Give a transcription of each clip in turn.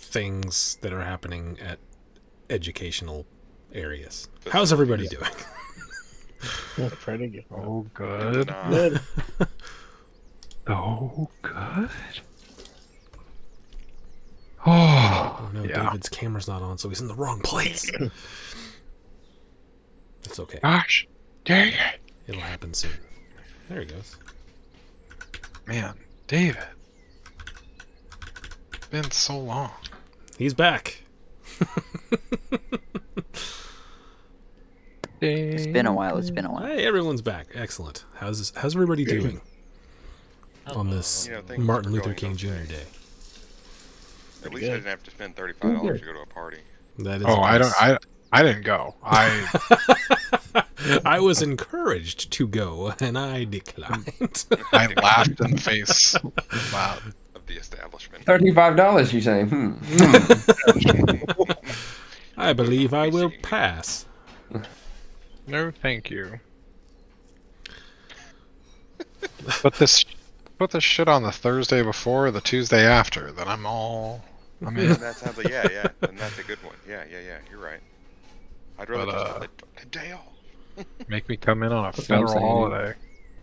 things that are happening at educational areas. How's everybody doing? Pretty good. Oh, good. Good. Oh, good. Oh no, yeah. David's camera's not on, so he's in the wrong place. It's okay. Gosh, dang it. It'll happen soon. There he goes. Man, David. It's been so long. He's back. It's been a while. It's been a while. Hey, everyone's back. Excellent. How's everybody doing on this Martin Luther King Jr. Day? At least I didn't have to spend $35 to go to a party. That is I didn't go. I was encouraged to go, and I declined. I laughed in the face. Wow. Of the establishment. $35, you say? I believe I will pass. No, thank you. Put this shit on the Thursday before or the Tuesday after, then I'm in. And that sounds like, yeah, and that's a good one. Yeah, you're right. I'd rather just have the day off. Make me come in on a That's what I'm federal saying. holiday.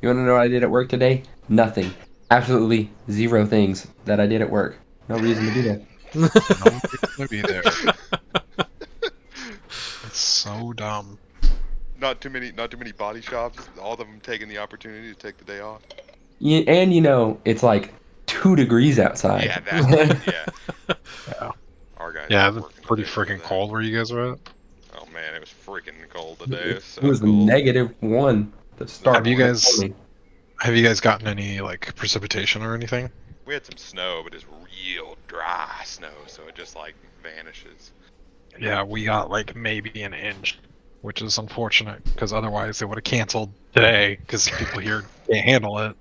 You want to know what I did at work today? Nothing. Absolutely zero things that I did at work. No reason to do that. No reason to be there. It's so dumb. Not too many body shops. All of them taking the opportunity to take the day off. And it's like 2 degrees outside. Yeah, that's Yeah. Our guys. Yeah, were it's working pretty today freaking with that. cold where you guys are at. Oh man, it was freaking cold today. It was so It was cold. -1 to start. Have you guys- morning. Have you guys gotten any like precipitation or anything? We had some snow, but it's real dry snow, so it just like vanishes. Yeah, we got like maybe an inch, which is unfortunate because otherwise they would have canceled today because people here can't handle it.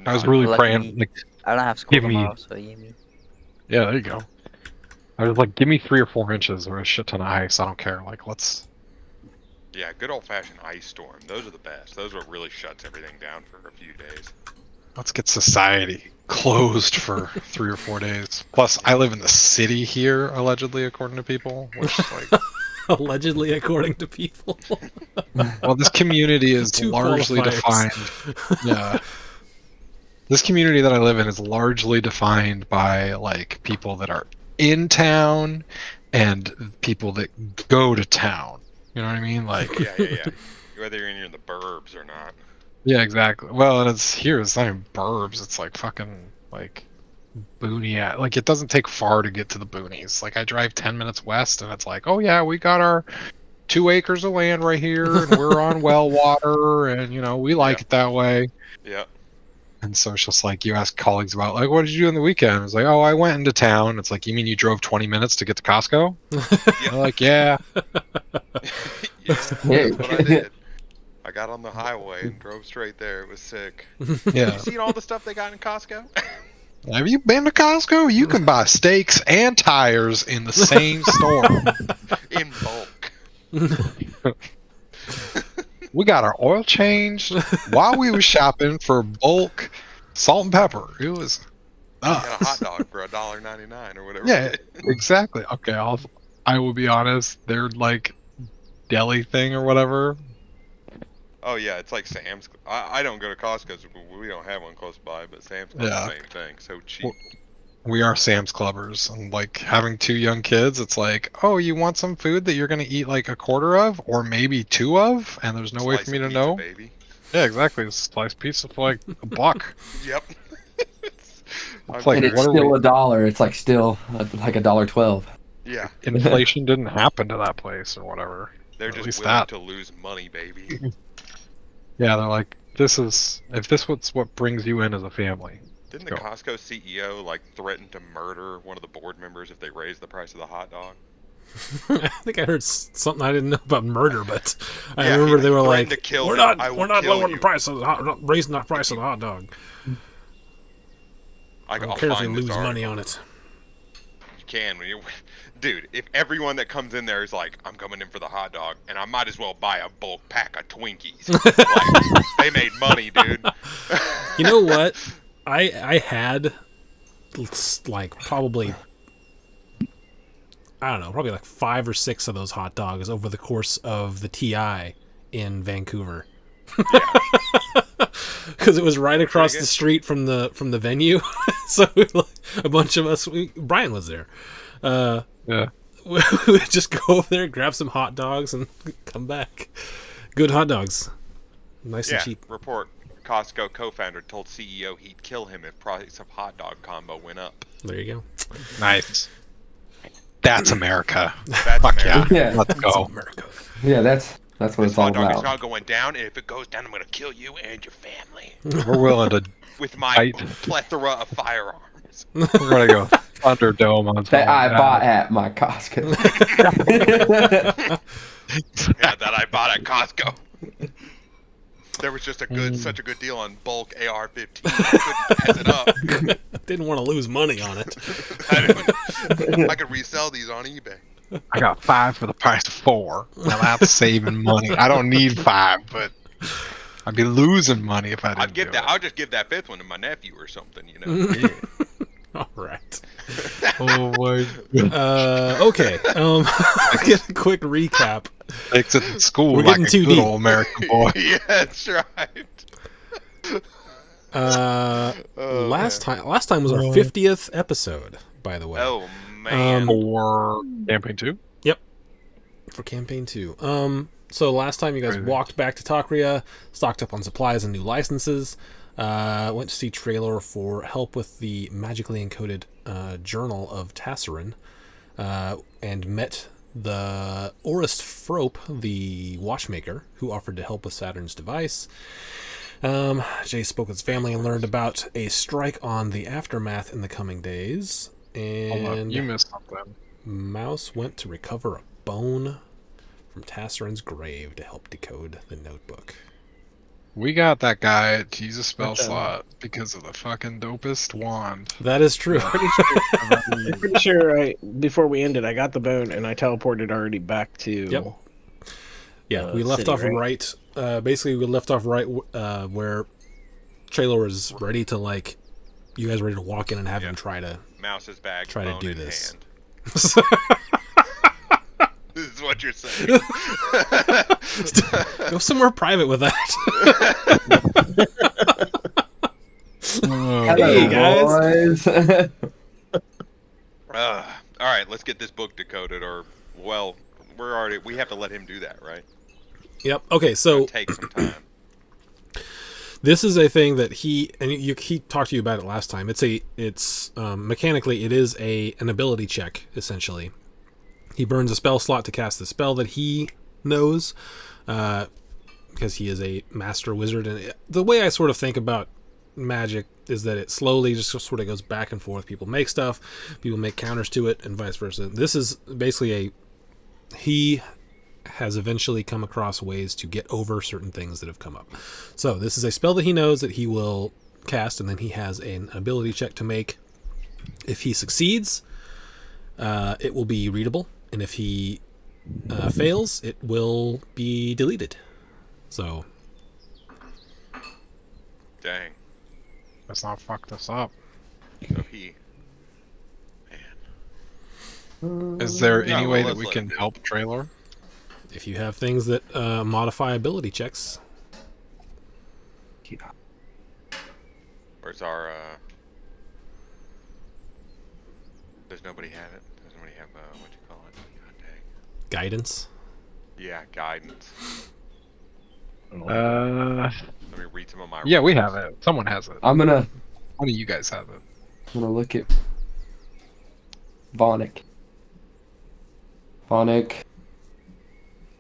I was really Lucky praying. me. Like, I don't have school Give me- tomorrow, so yeah. yeah, there you go. I was like, give me 3 or 4 inches or a shit ton of ice. I don't care. Like, let's. Yeah, good old fashioned ice storm. Those are the best. Those are what really shuts everything down for a few days. Let's get society closed for 3 or 4 days. Plus, I live in the city here, allegedly, according to people. Which is like, Allegedly, according to people. well, this community is Two largely qualifiers. defined. Yeah. This community that I live in is largely defined by like people that are in town and people that go to town. You know what I mean? Like, Yeah. Whether you're in the burbs or not. yeah, exactly. Well, and it's here. It's not even burbs. It's like fucking like booney. Like, it doesn't take far to get to the boonies. Like, I drive 10 minutes west, and it's like, oh yeah, we got our 2 acres of land right here, and we're on well water, and we like it that way. Yeah. And so it's just like you ask colleagues about like, what did you do on the weekend? It's like, oh, I went into town. It's like, you mean you drove 20 minutes to get to Costco? They're like, yeah. Yeah, that's what I did. I got on the highway and drove straight there. It was sick. Yeah. You seen all the stuff they got in Costco? Have you been to Costco? You can buy steaks and tires in the same store. In bulk. We got our oil changed while we were shopping for bulk salt and pepper. It was I got a hot dog for $1.99 or whatever. yeah, exactly. Okay, I will be honest. They're like deli thing or whatever. Oh yeah, it's like Sam's. I don't go to Costco, so we don't have one close by, but Sam's Club's Yeah. the same thing. So cheap. Well, we are Sam's Clubbers, and like having 2 young kids, it's like, oh, you want some food that you're gonna eat like a quarter of, or maybe 2 of, and there's no way Slice for me of to pizza, know. Baby. Yeah, exactly. A sliced pizza for like $1. Yep. It's I'm- like, And it's what are still we- $1. It's like still like $1.12. Yeah, Inflation didn't happen to that place or whatever. they're At just least willing that. to lose money, baby. Yeah, they're like, this was what brings you in as a family. Didn't the Go. Costco CEO like threaten to murder one of the board members if they raised the price of the hot dog? I think I heard something I didn't know about murder, but I Yeah, remember he they were threatened like, to kill "We're him. not, I will we're not kill lowering you." the price of the hot, we're not raising the price of the hot dog. I don't I'll care if you find this lose money article. on it." You can when you, dude. If everyone that comes in there is like, "I'm coming in for the hot dog," and I might as well buy a bulk pack of Twinkies. Like, they made money, dude. You know what? I had like probably I don't know, probably like 5 or 6 of those hot dogs over the course of the TI in Vancouver. Because it was right across the street from the venue. So a bunch of us, Brian was there. Yeah. We would just go over there, grab some hot dogs, and come back. Good hot dogs. Nice and cheap. Report. Costco co-founder told CEO he'd kill him if price of hot dog combo went up. There you go. Nice. That's America. That's Fuck America. yeah. Let's go. America. Yeah, that's what This it's all hot dog is about. not going down, and if it goes down, I'm going to kill you and your family We're willing to. with my Fight. plethora of firearms. We're gonna go Thunderdome on That I top. bought at my Costco. Yeah, that I bought at Costco. There was just such a good deal on bulk AR-15. I couldn't pass it up. Didn't want to lose money on it. I could resell these on eBay. I got 5 for the price of 4. Now that's saving money. I don't need 5, but I'd be losing money if I didn't. I'd give do that. it. I'll just give that 5th one to my nephew or something. You know. All right. Oh my! Okay. Get a quick recap. Takes it in school We're like getting a too good deep. old American boy. Yeah, that's right. Last time was our 50th episode, by the way. Oh man. For campaign 2. For campaign 2. So last time you guys walked back to Takria, stocked up on supplies and new licenses, went to see Traylor for help with the magically encoded journal of Tassarin, and met the Orist Frope, the watchmaker, who offered to help with Saturn's device. Jay spoke with his family and learned about a strike on the Aftermath in the coming days. Hold up, And you missed something. Mouse went to recover a bone from Tassarin's grave to help decode the notebook. We got that guy at Jesus Spell Slot because of the fucking dopest wand. That is true. I'm pretty sure before we ended, I got the bone and I teleported already back to. Yep. Yeah, we left city, off right? basically, we left off right where Traylor was ready to, like, you guys ready to walk in and have him try to Mouse's bag. try to bone do in this. hand. This is what you're saying. Go somewhere private with that. Hey, guys. Boys. All right, let's get this book decoded, or well, we have to let him do that, right? Yep. Okay, so Take some time. this is a thing that he talked to you about it last time. It's mechanically it is an ability check essentially. He burns a spell slot to cast the spell that he knows, because he is a master wizard. And the way I sort of think about magic is that it slowly just sort of goes back and forth. People make stuff, people make counters to it, and vice versa. This is basically he has eventually come across ways to get over certain things that have come up. So this is a spell that he knows that he will cast, and then he has an ability check to make. If he succeeds, it will be readable, and if he fails, it will be deleted. So Dang. Let's not fuck this up. So he. Man. Is there any well, way that let's we let can him do it. help Traylor? if you have things that modify ability checks, Where's our? Does nobody have it? Does nobody have what you call it? God dang. guidance. Yeah, guidance. Uh, Let me read some of my. yeah, we rules. have it. Someone has it. I'm gonna One of you guys have it. look at Vonic. Vonic,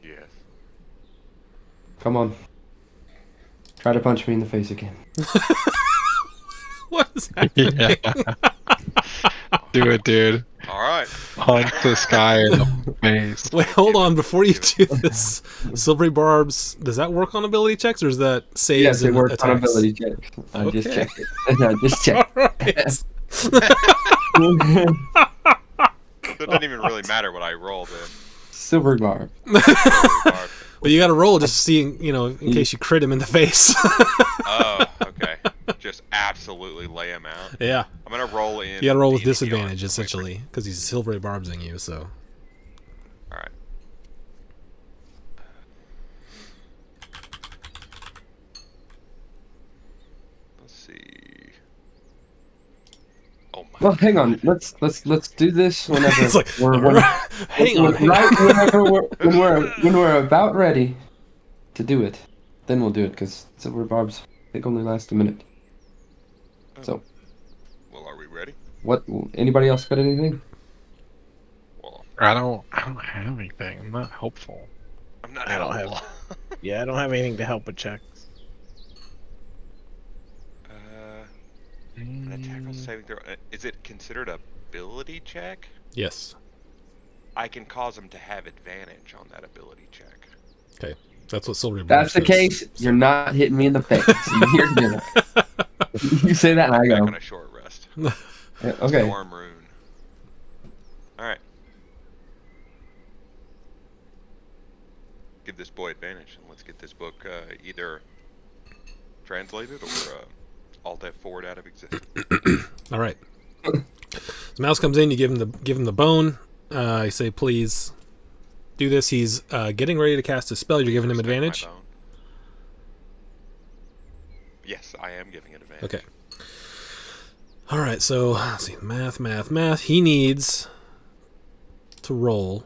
Yes. come on. Try to punch me in the face again. What is that? Yeah. Do it, dude. All right. Punch this guy in the face. Wait, hold on. Before you do this, Silvery Barbs, does that work on ability checks, or is that saves Yes, it and works on attacks? ability checks. I just Okay. checked it. I just checked. Alright. So it doesn't even really matter what I roll then. Silver Barb. But you got to roll just to see, in case you crit him in the face. Oh, okay. Just absolutely lay him out. Yeah. I'm gonna roll in. You got to roll with D&D on disadvantage, quick. essentially, because he's Silvery Barbsing you, so. Well, hang on. Let's do this whenever It's like, hang on. right whenever we're about ready to do it. Then we'll do it because Silver Barbs I think only last a minute. So, Well, are we ready? what? Anybody else got anything? Well, I don't have anything. I'm not helpful. I'm not I don't helpful. Yeah, I don't have anything to help with checks. An attack roll saving throw. Is it considered a ability check? Yes. I can cause them to have advantage on that ability check. Okay. That's what Silver That's the says. case. You're not hitting me in the face. You're gonna. You say that, and I Back go. on a short rest. Okay. Storm rune. All right. Give this boy advantage, and let's get this book either translated or Alt F4'd out of existence. All right. So Mouse comes in. You give him the bone. You say, please do this. He's getting ready to cast a spell. You're giving him Respect my advantage. bone. Yes, I am giving it advantage. Okay. All right. So let's see. Math. He needs to roll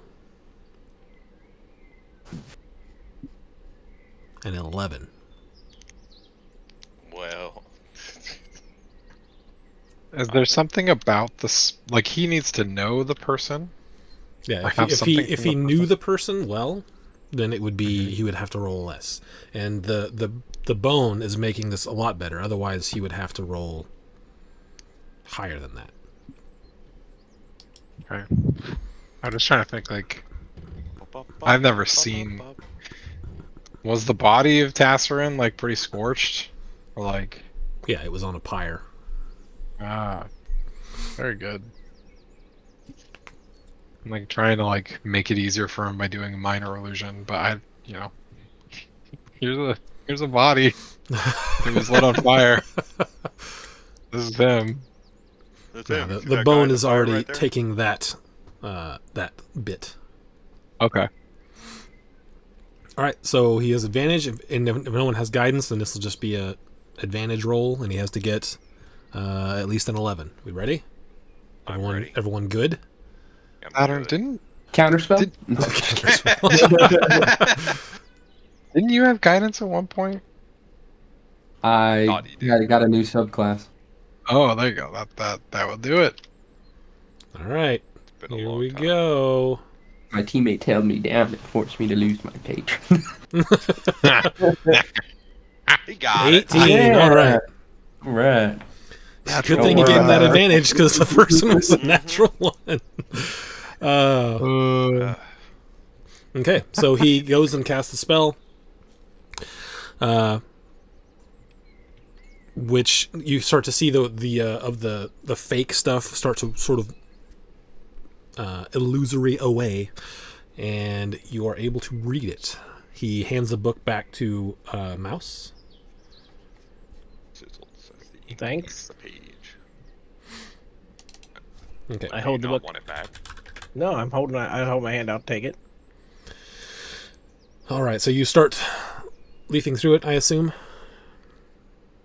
an 11. Well, Is there something about this? Like, he needs to know the person? Yeah. Or If have he something if from he the knew person? the person well, then it would be he would have to roll less, and the bone is making this a lot better. Otherwise, he would have to roll higher than that. Okay. I'm just trying to think, like, I've never seen... Was the body of Tasserin, like, pretty scorched? Or, like... Yeah, it was on a pyre. Ah. Very good. I'm, like, trying to, like, make it easier for him by doing a minor illusion, but I, you know... Here's a body. It was lit on fire. This is him. That's Yeah, him. the See that guy bone in the is fire already right there? taking that bit. Okay. All right, so he has advantage, and if no one has guidance, then this will just be a advantage roll, and he has to get at least an 11. We ready? I'm Everyone, ready. everyone good? I'm Saturn, good. Counterspell. Didn't you have guidance at one point? I Thought he did. got a new subclass. Oh, there you go. That will do it. All right, Been a here long we time. go. My teammate held me down and forced me to lose my patron. He got it. 18. All right. Right. Good thing you gave him that advantage because the first one was a natural one. Okay, so he goes and casts the spell, which you start to see the fake stuff start to sort of illusory away, and you are able to read it. He hands the book back to Mouse. Sizzle says the ink Thanks. leaves the page. Okay. I Do hold you the not book. want it back? No, I hold my hand out. Take it. All right, so you start leafing through it, I assume.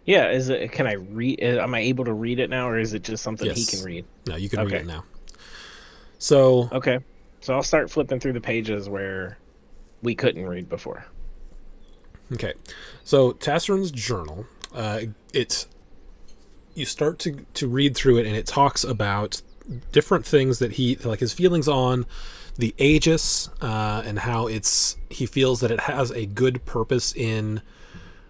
Yeah, is it? Can I read? Am I able to read it now, or is it just something he Yes. can read? No, you can read Okay. it now. So Okay, so I'll start flipping through the pages where we couldn't read before. okay, so Tasserin's journal. You start to read through it, and it talks about different things that he like his feelings on the Aegis, and how he feels that it has a good purpose in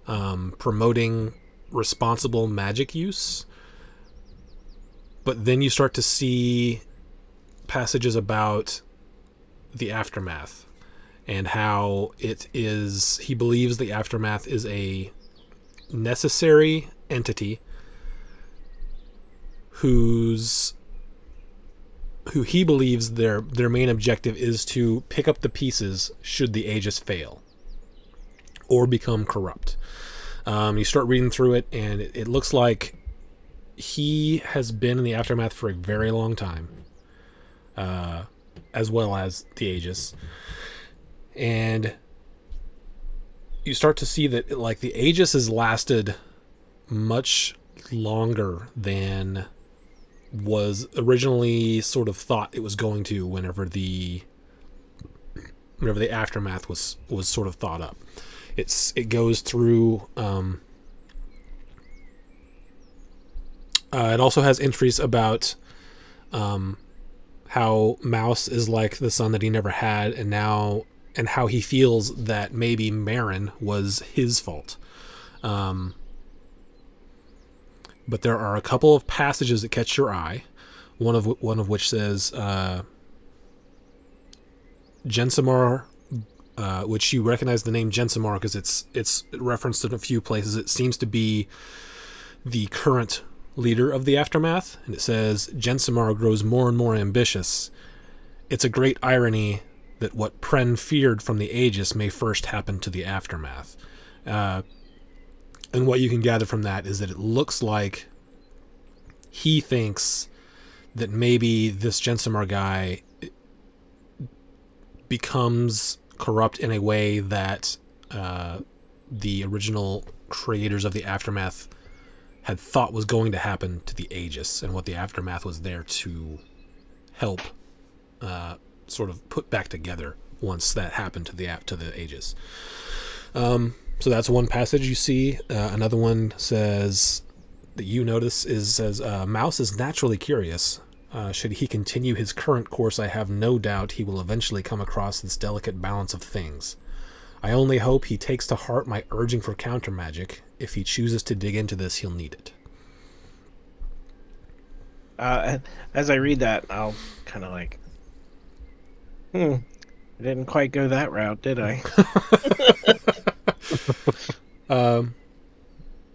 promoting responsible magic use. But then you start to see passages about the aftermath and how he believes the aftermath is a necessary entity who he believes their main objective is to pick up the pieces should the Aegis fail or become corrupt. You start reading through it, and it looks like he has been in the aftermath for a very long time, as well as the Aegis. And you start to see that like the Aegis has lasted much longer than was originally sort of thought it was going to whenever the aftermath was sort of thought up. It goes through. It also has entries about how Mouse is like the son that he never had, and how he feels that maybe Marin was his fault. But there are a couple of passages that catch your eye. One of which says Jensimar, which you recognize the name Jensimar because it's referenced in a few places. It seems to be the current leader of the Aftermath, and it says Jensimar grows more and more ambitious. It's a great irony that what Pren feared from the Aegis may first happen to the Aftermath. And what you can gather from that is that it looks like he thinks that maybe this Jensimar guy becomes corrupt in a way that the original creators of the Aftermath had thought was going to happen to the Aegis, and what the Aftermath was there to help sort of put back together once that happened to the Aegis. So that's one passage you see. Another one says that you notice says Mouse is naturally curious. Should he continue his current course, I have no doubt he will eventually come across this delicate balance of things. I only hope he takes to heart my urging for counter magic. If he chooses to dig into this, he'll need it. As I read that, I'll kind of like, I didn't quite go that route, did I?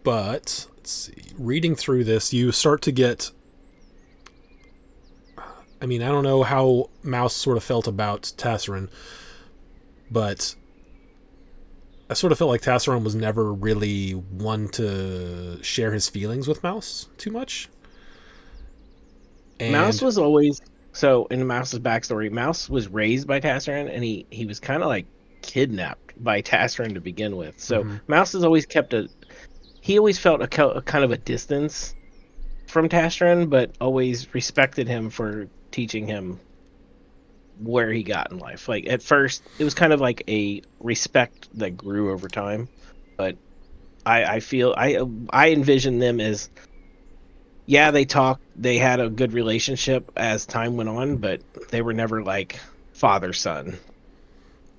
But let's see. Reading through this, you start to get. I mean, I don't know how Mouse sort of felt about Tassarin, but I sort of felt like Tassarin was never really one to share his feelings with Mouse too much. And Mouse was always so in Mouse's backstory. Mouse was raised by Tassarin, and he was kind of like kidnapped by Tassarin to begin with. So Mouse has always kept he always felt a kind of a distance from Tassarin, but always respected him for teaching him where he got in life. Like at first, it was kind of like a respect that grew over time, but I feel I envision them as, yeah, they talked, they had a good relationship as time went on, but they were never like father son.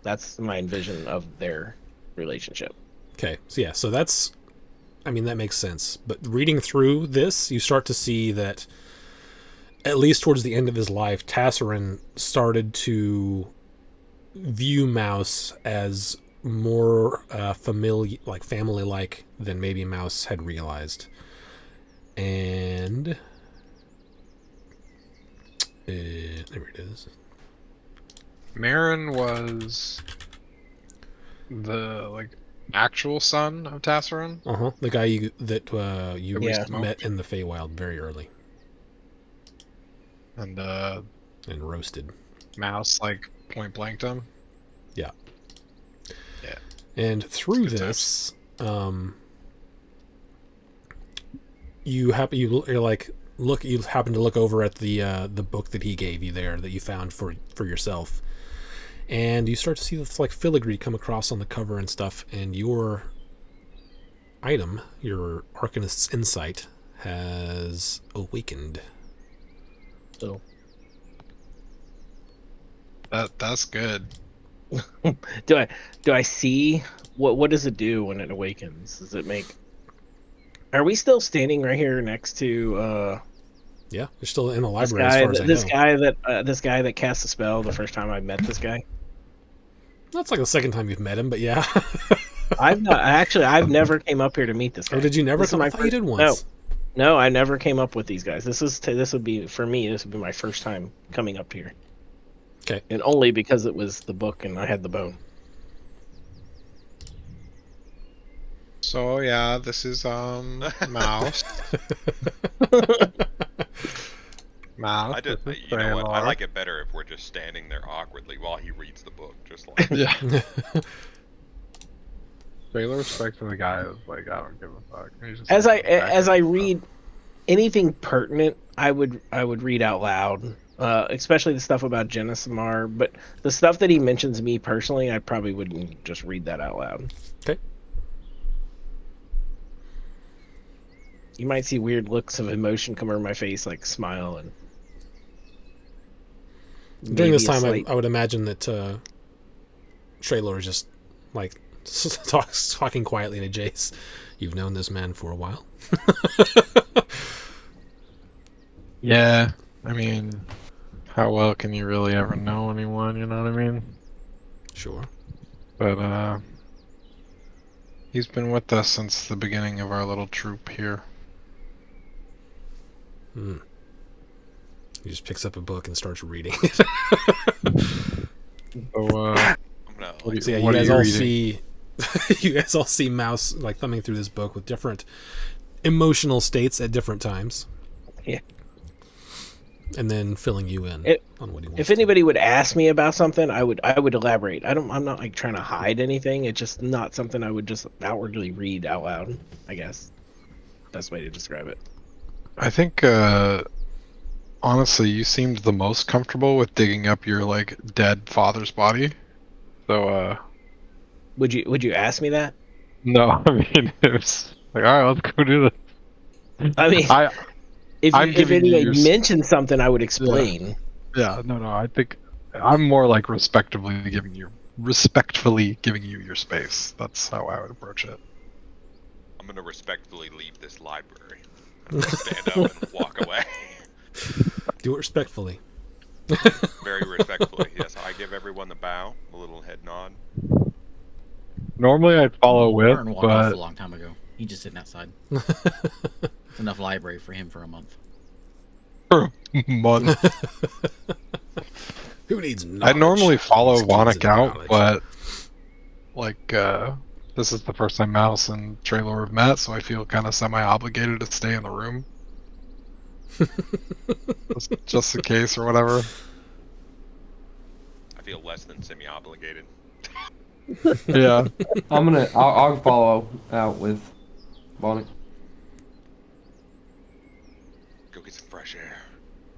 That's my envision of their relationship. Okay, so that's, I mean, that makes sense. But reading through this, you start to see that at least towards the end of his life, Tassarin started to view Mouse as more family-like than maybe Mouse had realized. And there it is. Marin was the actual son of Tassarin. The guy you Yeah. met in the Feywild very early And roasted. Mouse point blanked him. Yeah. Yeah. And through Good this, you happen to look over at the book that he gave you there that you found for yourself, and you start to see this filigree come across on the cover and stuff, and your item, your Arcanist's Insight, has awakened. So That's good. do I see what does it do when it awakens? Does it make? Are we still standing right here next to Yeah, you're still in the library as far as I know. this guy that cast a spell the first time I met this guy? That's the second time you've met him, but yeah. I've never came up here to meet this guy. Oh, did you never This is come? I thought you did once. No, I never came up with these guys. This would be my first time coming up here. Okay. And only because it was the book and I had the bone. So yeah, this is Mouse. Mouse. You know what? I like it better if we're just standing there awkwardly while he reads the book, just like. Yeah. Great respect for the guy who's I don't give a fuck. As I read anything pertinent, I would read out loud. Especially the stuff about Genesimar, but the stuff that he mentions me personally, I probably wouldn't just read that out loud. Okay. You might see weird looks of emotion come over my face, like smile and. During this maybe a time, slight- I would imagine that Traylor is just like talking quietly to Jace. You've known this man for a while. Yeah, I mean, how well can you really ever know anyone? You know what I mean? Sure. But he's been with us since the beginning of our little troop here. Hmm. He just picks up a book and starts reading. So I'm gonna what, So yeah, what you are guys you all reading? see, you guys all see Mouse like thumbing through this book with different emotional states at different times. Yeah. And then filling you in It- on what he wants. If anybody would ask me about something, I would elaborate. I'm not like trying to hide anything. It's just not something I would just outwardly read out loud. I guess best way to describe it. I think honestly, you seemed the most comfortable with digging up your like dead father's body. So Would you ask me that? no, I mean it was like, all right, let's go do this. I mean, if I'm giving you anybody your- mentioned something, I would explain. Yeah, no, I think I'm more like respectfully giving you your space. That's how I would approach it. I'm gonna respectfully leave this library. I'm gonna stand up and walk away. Do it respectfully. Very respectfully. Yes, I give everyone the bow, a little head nod. Normally I'd follow with, Martin walked off a but long time ago. He's just sitting outside. It's enough library for him for a month. for a month. Who needs I knowledge? normally follow These kids Wannick and out, knowledge. but like this is the first time Mouse and Traylor have met, so I feel kind of semi-obligated to stay in the room. just in case or whatever. I feel less than semi-obligated. Yeah. I'll follow out with Bonnie. Go get some fresh air.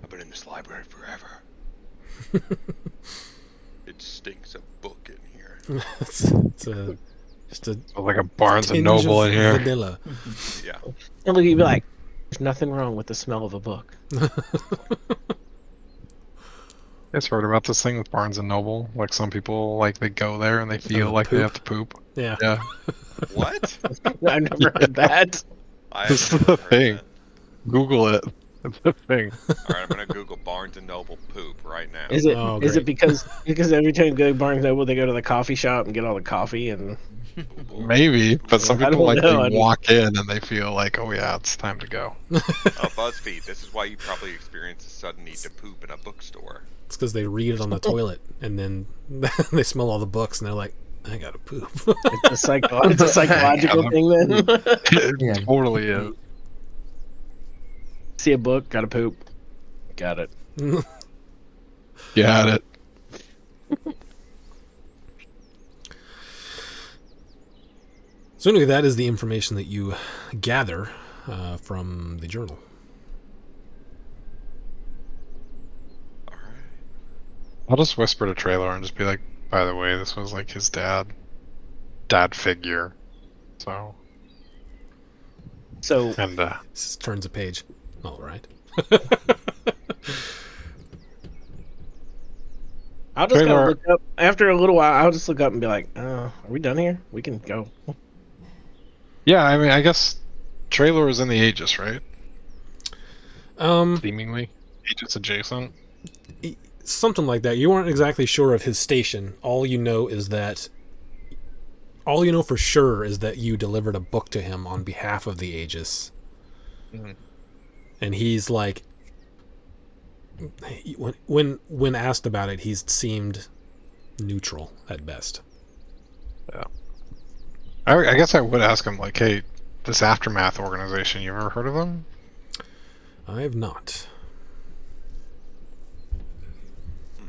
I've been in this library forever. It stinks of book in here. it's just a Like a Barnes and tinge Noble of in here. vanilla. Yeah. And look, you'd be like, "There's nothing wrong with the smell of a book." You guys heard about this thing with Barnes and Noble? Like some people, like they go there and they feel like they poop? have to poop. Yeah. Yeah, What? I've never heard that. I this is have the never heard thing. that. Google it. It's the thing. All right, I'm gonna Google Barnes and Noble poop right now. Is it Oh, is great. it because every time you go to Barnes Noble, they go to the coffee shop and get all the coffee and Maybe, but some I people don't like know, I they mean- walk in and they feel like, oh yeah, it's time to go. Oh, BuzzFeed. This is why you probably experience a sudden need to poop in a bookstore. It's because they read it on the toilet and then they smell all the books and they're like, I gotta poop. it's a psychological thing. Then It Yeah. totally is. see a book, gotta poop, got it. You had it. So anyway, that is the information that you gather from the journal. All right. I'll just whisper to Traylor and just be like, by the way, this was like his dad figure. So, So and This turns a page. All right. I'll just kind Trailer- of look up after a little while. I'll just look up and be like, "Are we done here? We can go." yeah, I mean, I guess Traylor is in the Aegis, right? Um, Seemingly Aegis adjacent. something like that. You aren't exactly sure of his station. All you know for sure is that you delivered a book to him on behalf of the Aegis. Mhm. And he's like, when asked about it, he's seemed neutral at best. I guess I would ask him like, hey, this Aftermath organization, you ever heard of them? I have not.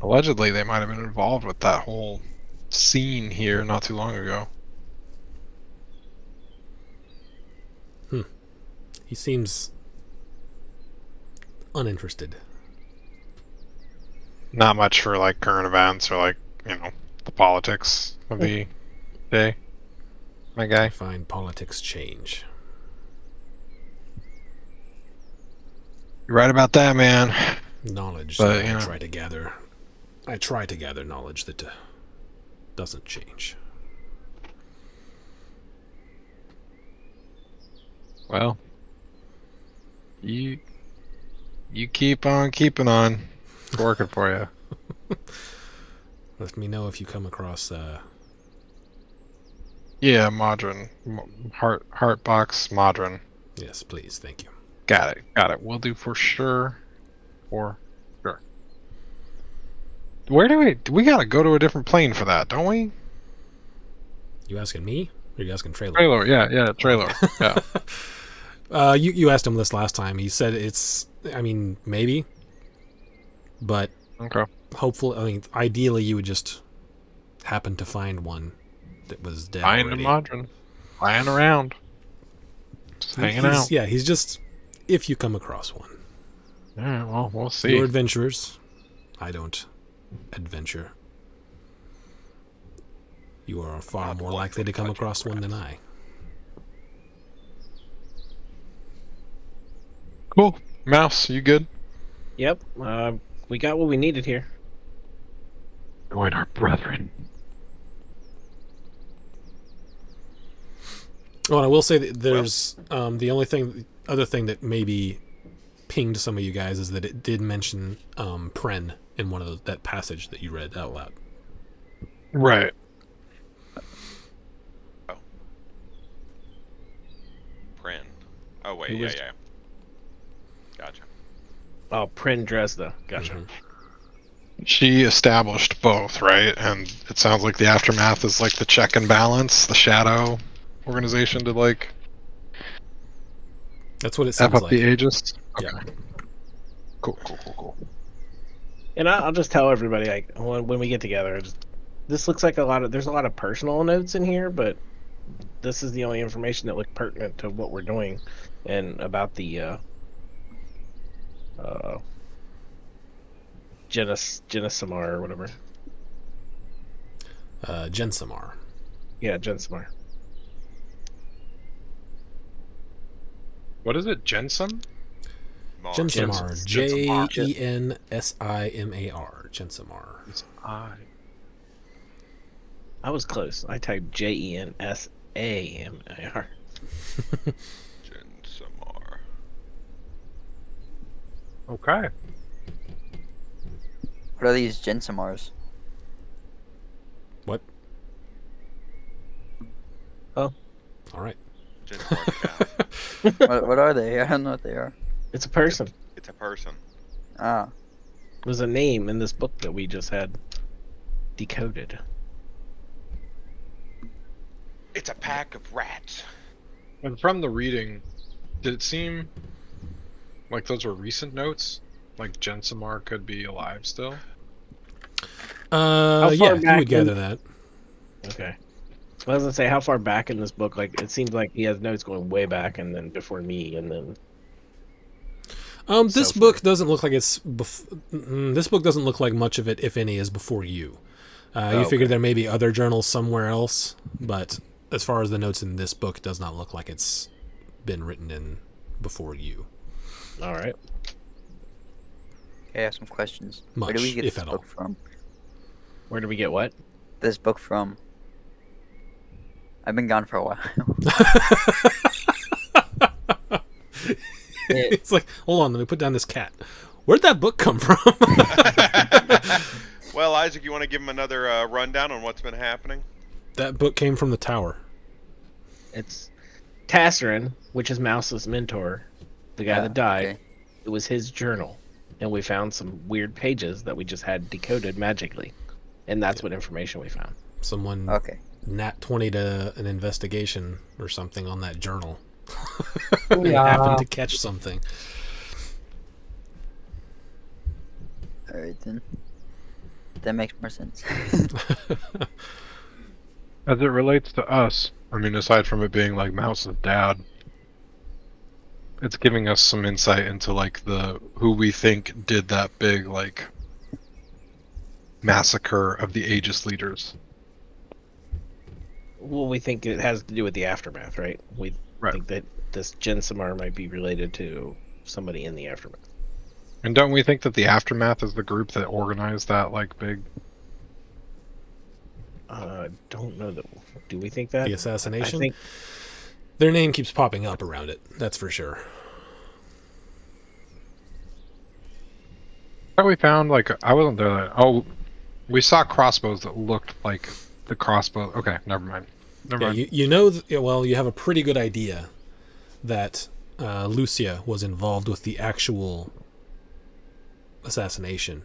Allegedly, they might have been involved with that whole scene here not too long ago. He seems uninterested. Not much for like current events or like, you know, the politics of the day. My guy. I find politics change. You're right about that, man. Knowledge But, that you I know. try to gather. I try to gather knowledge that doesn't change. Well, you keep on keeping on. It's working for you. Let me know if you come across. Yeah, Modern. Heartbox Modern. Yes, please. Thank you. Got it. We'll do for sure. For sure. Where do we gotta go to a different plane for that, don't we? You asking me? Or you asking Trailer? Trailer, yeah, trailer. Yeah. You asked him this last time. He said it's. I mean, maybe. But Okay. hopefully, I mean, ideally, you would just happen to find one that was dead Flying already. and Modern. Flying around. Just hanging He's- out. Yeah, he's just. If you come across one. Alright, well, we'll see. You're adventurers. I don't adventure. You are far Not more one likely to come touching across one than I. Cool. Mouse, you good? Yep. We got what we needed here. Join our brethren. Oh, and I will say that there's the only other thing that maybe pinged some of you guys is that it did mention Pren in one of that passage that you read out loud. Right. Prin. Oh wait, Who yeah, was- yeah. Gotcha. Oh, Prin Dresda. Gotcha. Mhm. She established both, right? And it sounds like the Aftermath is like the check and balance, the shadow organization to like That's what it F sounds up like. the Aegis. Okay. Yeah. Cool. And I'll just tell everybody, like, when we get together, this looks like there's a lot of personal notes in here, but this is the only information that looked pertinent to what we're doing and about the Genesimar or whatever. Jensamar. Yeah, Gensimar. What is it? Jensen? Mars. Jensamar. Jensamar. Jensimar. Jensamar. I was close. I typed Jensamar. Jensamar. Okay. What are these Gensamars? What? Oh. All right. Jensamar. what are they? I don't know what they are. It's a person. It's a person. Ah, There's a name in this book that we just had decoded. It's a pack of rats. And from the reading, did it seem like those were recent notes? Like Jensamar could be alive still? far Yeah, you back would gather in- that. Okay. So I was gonna say, how far back in this book? Like, it seems like he has notes going way back, and then before me, and then This So book doesn't look like it's. This book doesn't look like much of it, if any, is before you. You figure there may be other journals somewhere else, but as far as the notes in this book, it does not look like it's been written in before you. all right. okay, I have some questions. Where Much, do we get if this at all. book from? Where do we get what? This book from? I've been gone for a while. It's like, hold on, let me put down this cat. Where'd that book come from? Well, Isaac, you want to give him another rundown on what's been happening? That book came from the tower. It's Tasserin, which is Mouse's mentor, the guy that died. Okay. It was his journal, and we found some weird pages that we just had decoded magically, and that's what information we found. Someone Okay. nat 20 to an investigation or something on that journal. Oh, They yeah. happened to catch something. Alright then. That makes more sense. As it relates to us, I mean, aside from it being like Mouse's dad, it's giving us some insight into like the who we think did that big like massacre of the Aegis leaders. Well, we think it has to do with the aftermath, right? We Right. think that this Jensimar might be related to somebody in the aftermath. And don't we think that the Aftermath is the group that organized that like big? Don't know that. Do we think that The assassination? I think Their name keeps popping up around it. That's for sure. Thought we found like I wasn't there. Oh, we saw crossbows that looked like the crossbow. Okay, never mind. Never Yeah, mind. you know, well, you have a pretty good idea that Lucia was involved with the actual assassination,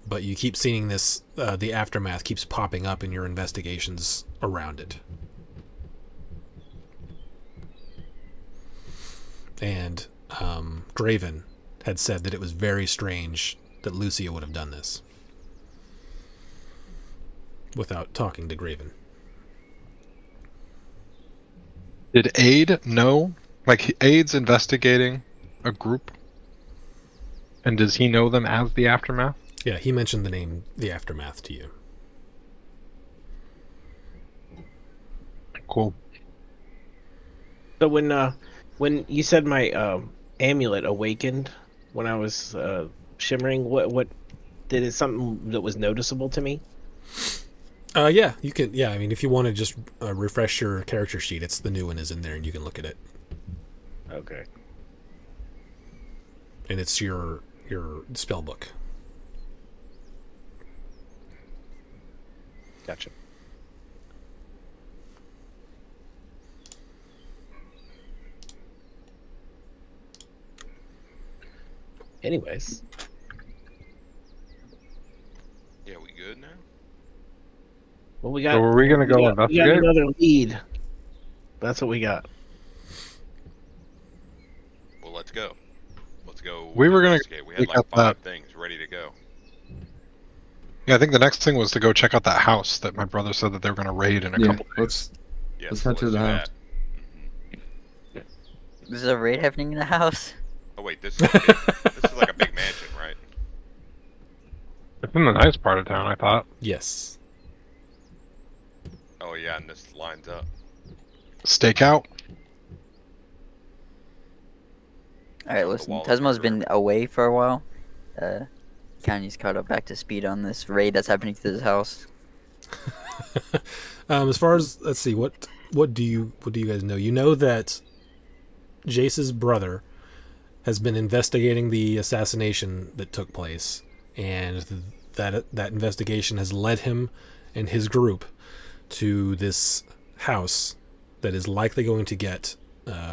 but you keep seeing this, the aftermath keeps popping up in your investigations around it. And Graven had said that it was very strange that Lucia would have done this without talking to Graven. Did Aid know? Like Aid's investigating a group, and does he know them as the Aftermath? Yeah, he mentioned the name The Aftermath to you. Cool. so. When you said my amulet awakened when I was shimmering, what did it something that was noticeable to me? Yeah, you can. Yeah, I mean, if you want to just refresh your character sheet, it's the new one is in there, and you can look at it. Okay. And it's your spell book. Gotcha. Anyways, Yeah, we good now? well, we got. So are we gonna go we got investigate? another lead. That's what we got. Well, let's go. Let's go. We were gonna investigate. We had check like out 5 things ready to go. Yeah, I think the next thing was to go check out that house that my brother said that they were gonna raid in a Yeah, couple. let's Yes, Let's head to do the house. that. Is there a raid happening in the house? Oh wait, this is this is like a big mansion, right? It's in the nice part of town, I thought. Yes. Oh yeah, and this lines up. Stakeout. Alright, The listen, wall is Tesmo's river. been away for a while. Kanye's caught up back to speed on this raid that's happening to this house. As far as, let's see, what do you guys know? You know that Jace's brother has been investigating the assassination that took place, and that investigation has led him and his group to this house that is likely going to get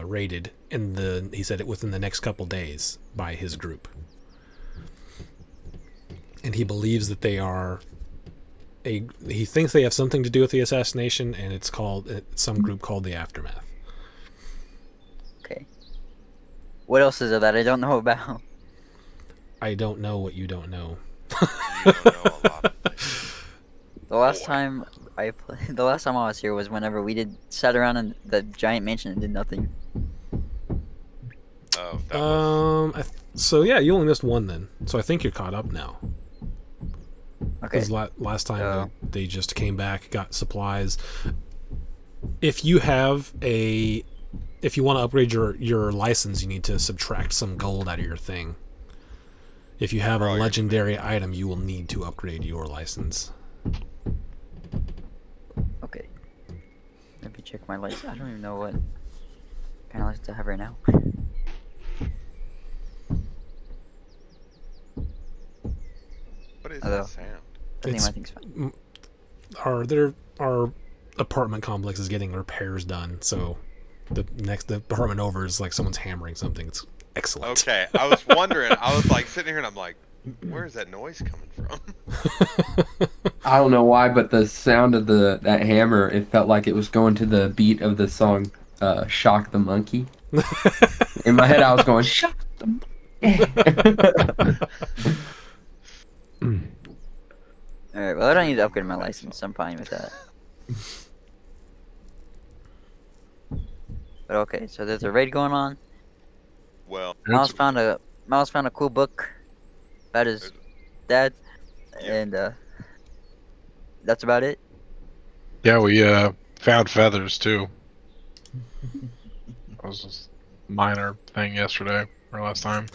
raided he said it within the next couple days by his group. And he believes that they are he thinks they have something to do with the assassination, and it's some group called the Aftermath. Okay. What else is there that I don't know about? I don't know what you don't know. You don't know a lot of things. The last Boy. time I was here was whenever we sat around in the giant mansion and did nothing. Oh, that was So yeah, you only missed one then. So I think you're caught up now. Okay. Because last time Oh. they just came back, got supplies. If you want to upgrade your license, you need to subtract some gold out of your thing. If you have a Oh, you're legendary item, you will need to upgrade your license. Okay. Let me check my license. I don't even know what kind of license I have right now. what is Hello. that sound? I think It's- my thing's fine. Our apartment complex is getting repairs done, so the next apartment over is like someone's hammering something. It's excellent. Okay, I was wondering. I was like sitting here and I'm like, where is that noise coming from? I don't know why, but the sound of that hammer, it felt like it was going to the beat of the song Shock the Monkey. In my head I was going, Shock the Monkey. Alright, well I don't need to upgrade my license. I'm fine with that. But okay, so there's a raid going on. Well, Miles found a cool book about his dad, Yeah. and that's about it. Yeah, we found feathers too. That was just a minor thing yesterday or last time.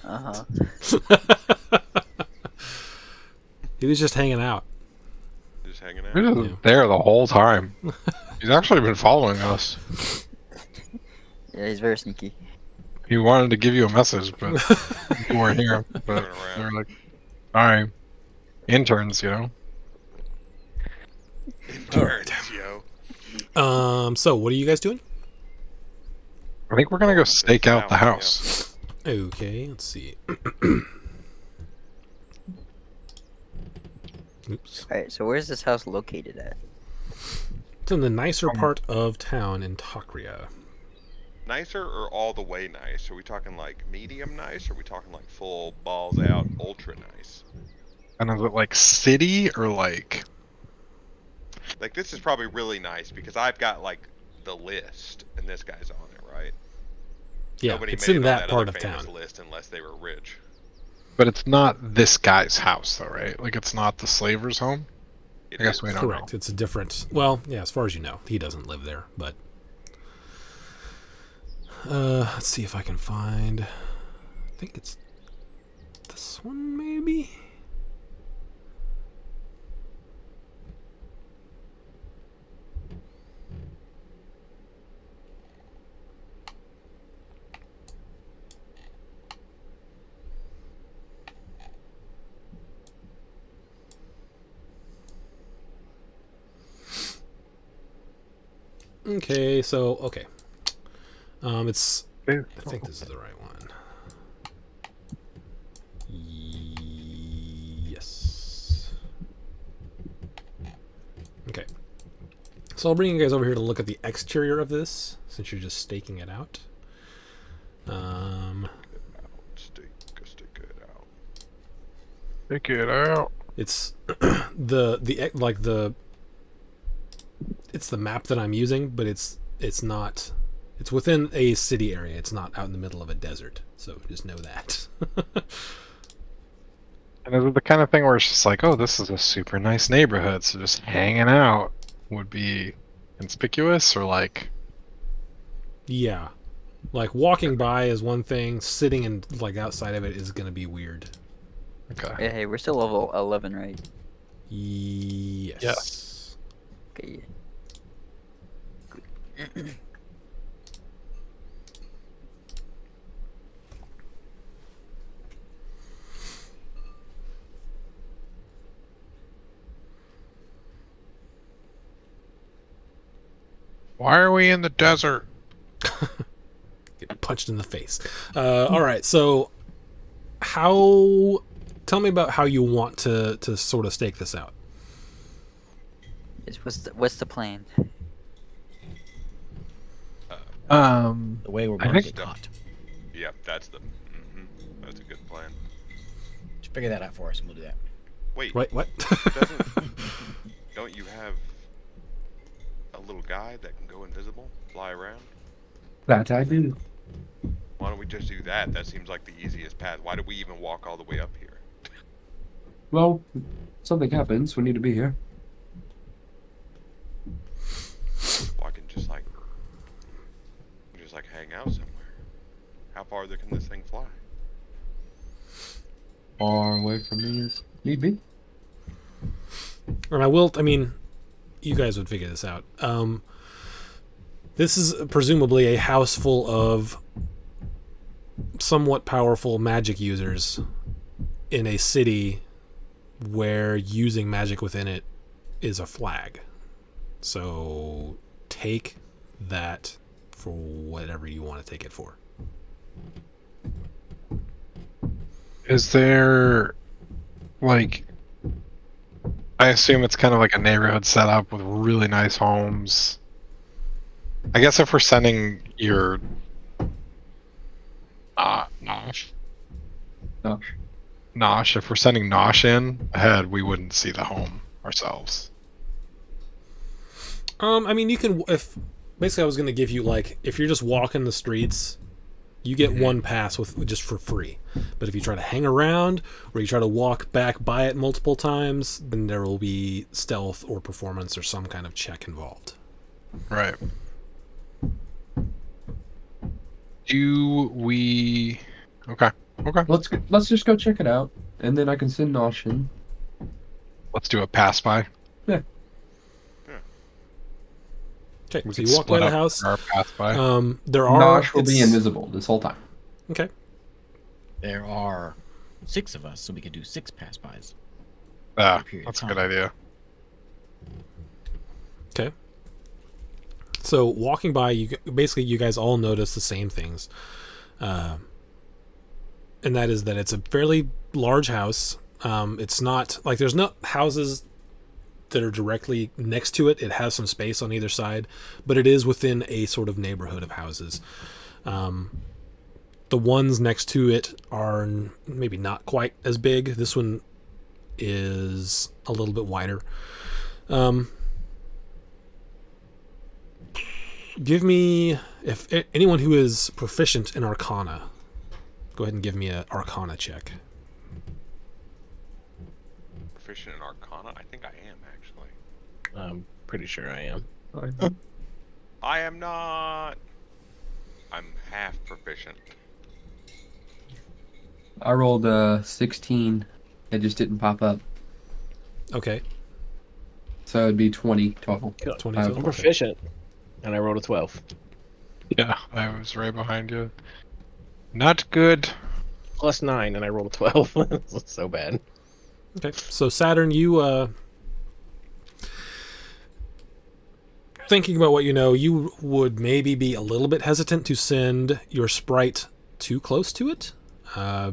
Uh huh. He was just hanging out. just hanging out. He was Yeah. there the whole time. He's actually been following us. Yeah, he's very sneaky. He wanted to give you a message, but you weren't here. But Running they around. were like, "Sorry, interns, you know." Turns, yo. So what are you guys doing? I think we're gonna go It's stake out the out, yeah. house. Okay, let's see. Oops. All right. So where's this house located at? It's in the nicer part of town in Takria. Nicer or all the way nice? Are we talking like medium nice? Or are we talking like full balls out ultra nice? And is it like city or like? Like this is probably really nice because I've got like the list and this guy's on it, right? Yeah, Nobody it's made in it on that part other of famous town. list unless they were rich. But it's not this guy's house, though, right? Like it's not the slaver's home. It I guess is. we don't Correct. know. It's a different. Well, yeah, as far as you know, he doesn't live there. But let's see if I can find. I think it's this one, maybe. Okay, so okay. It's. I think this is the right one. Yes. Okay. So I'll bring you guys over here to look at the exterior of this, since you're just staking it out. Stick it out. Take it out. It's it's the map that I'm using, but it's not. It's within a city area. It's not out in the middle of a desert. So just know that. And is it the kind of thing where it's just like, oh, this is a super nice neighborhood, so just hanging out would be conspicuous, or like? Yeah. Like walking by is one thing, sitting and like outside of it is gonna be weird. Okay. Hey, we're still level 11, right? Yes. Yes. Okay. Why are we in the desert? Getting punched in the face. All right. So, how? Tell me about how you want to sort of stake this out. What's the plan? Um, The way we're I going to think- get caught. Yep, that's a good plan. Just figure that out for us and we'll do that. Wait, Wait, what? don't you have a little guy that can go invisible, fly around? That I do. Why don't we just do that? That seems like the easiest path. Why did we even walk all the way up here? Well, something happens. We need to be here. Well, I can just like hang out somewhere. How farther can this thing fly? Far away from me as need be. And I mean, you guys would figure this out. This is presumably a house full of somewhat powerful magic users in a city where using magic within it is a flag. So take that for whatever you want to take it for. is there like? I assume it's kind of like a neighborhood setup with really nice homes. I guess if we're sending your Nosh, if we're sending Nosh in ahead, we wouldn't see the home ourselves. I mean, you can if basically I was going to give you like if you're just walking the streets You get one pass with just for free. But if you try to hang around or you try to walk back by it multiple times, then there will be stealth or performance or some kind of check involved. Right. Do we? Okay. Okay. Let's just go check it out, and then I can send Nosh in. Let's do a pass by. Okay, We so can you walk by split the up house. our pass by. There are Nosh will be invisible this whole time. Okay. There are 6 of us, so we could do 6 pass-bys. Yeah, period of that's a time. good idea. Okay. So walking by, you guys all notice the same things, and that is that it's a fairly large house. It's not like there's no houses that are directly next to it. It has some space on either side, but it is within a sort of neighborhood of houses. The ones next to it are maybe not quite as big. This one is a little bit wider. Give me, if anyone who is proficient in Arcana, go ahead and give me an Arcana check. Proficient in Arcana? I think I am, actually. I'm pretty sure I am. I am not. I'm half proficient. I rolled 16. It just didn't pop up. Okay. So it'd be 20 total. 20 I'm total. I'm proficient, and I rolled a 12. Yeah, I was right behind you. Not good. Plus 9, and I rolled a 12. That's so bad. Okay, so Saturn, you thinking about what you know, you would maybe be a little bit hesitant to send your sprite too close to it,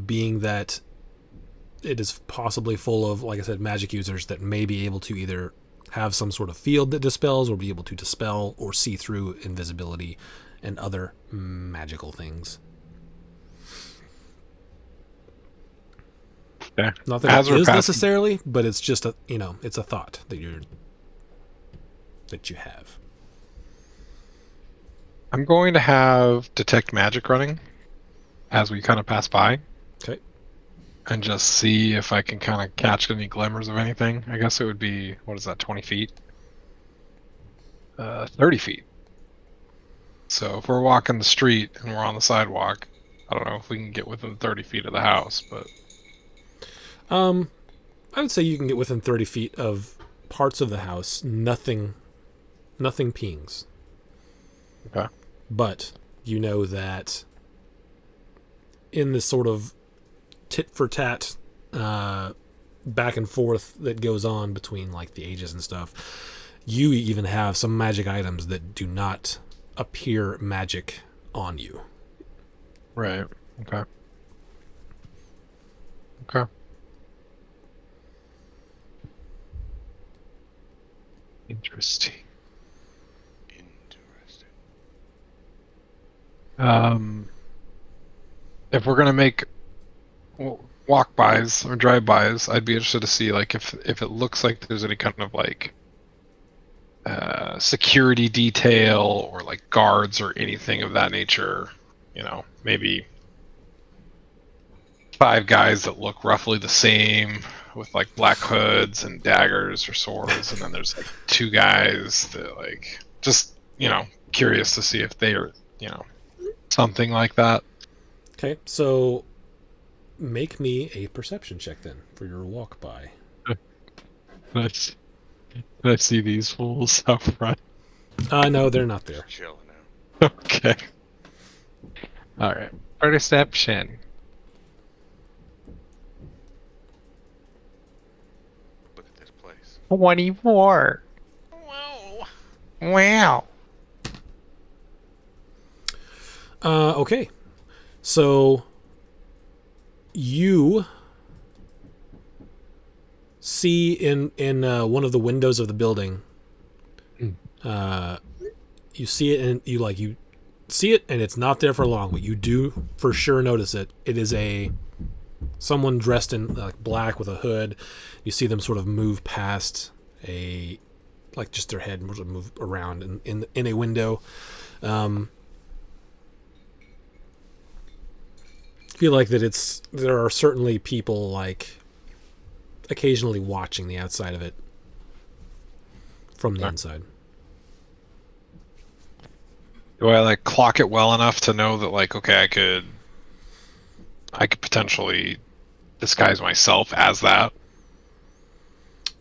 being that it is possibly full of, like I said, magic users that may be able to either have some sort of field that dispels or be able to dispel or see through invisibility and other magical things. Yeah. Not that As it we're is passing- necessarily, but it's just a, it's a thought that you have. I'm going to have detect magic running as we kind of pass by. Okay. And just see if I can kind of catch any glimmers of anything. I guess it would be, what is that, 20 feet? 30 feet. So if we're walking the street and we're on the sidewalk, I don't know if we can get within 30 feet of the house, but I would say you can get within 30 feet of parts of the house. Nothing pings. okay. But you know that in this sort of tit for tat back and forth that goes on between like the ages and stuff, you even have some magic items that do not appear magic on you. Right. Okay. Okay. Interesting. Interesting. If we're gonna make walk-bys or drive-bys, I'd be interested to see like if it looks like there's any kind of like security detail or like guards or anything of that nature. You know, maybe 5 guys that look roughly the same with like black hoods and daggers or swords, and then there's like 2 guys that like just, you know, curious to see if they are, you know, something like that. Okay, so make me a perception check then for your walk by. Let's see these fools up front. No, they're not there. Just chilling now. Okay. All right. Perception. Look at this place. 24. Whoa. Wow. Okay, so you see in one of the windows of the building. You see it and you see it and it's not there for long, but you do for sure notice it. It is someone dressed in like black with a hood. You see them sort of move past just their head sort of move around in a window. feel like that there are certainly people like occasionally watching the outside of it from the inside. Do I like clock it well enough to know that like, okay, I could potentially disguise myself as that?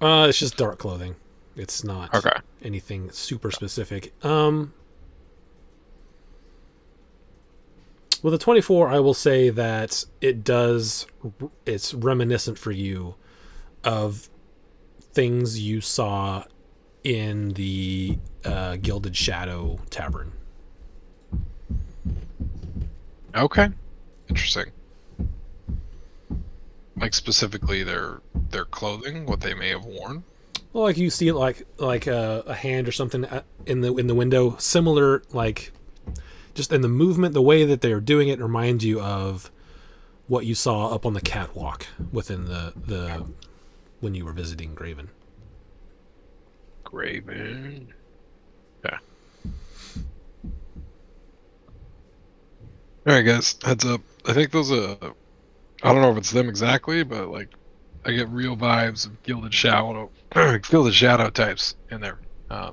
It's just dark clothing. It's not Okay. anything super specific. With a 24, I will say that it's reminiscent for you of things you saw in the Gilded Shadow Tavern. Okay. Interesting. Like specifically their clothing, what they may have worn. Well, like you see like a hand or something in the window, similar, like just in the movement, the way that they're doing it reminds you of what you saw up on the catwalk within the when you were visiting Graven. Graven. Yeah. All right, guys. Heads up. I think those are. I don't know if it's them exactly, but like, I get real vibes of Gilded Shadow, Gilded Shadow types in there. The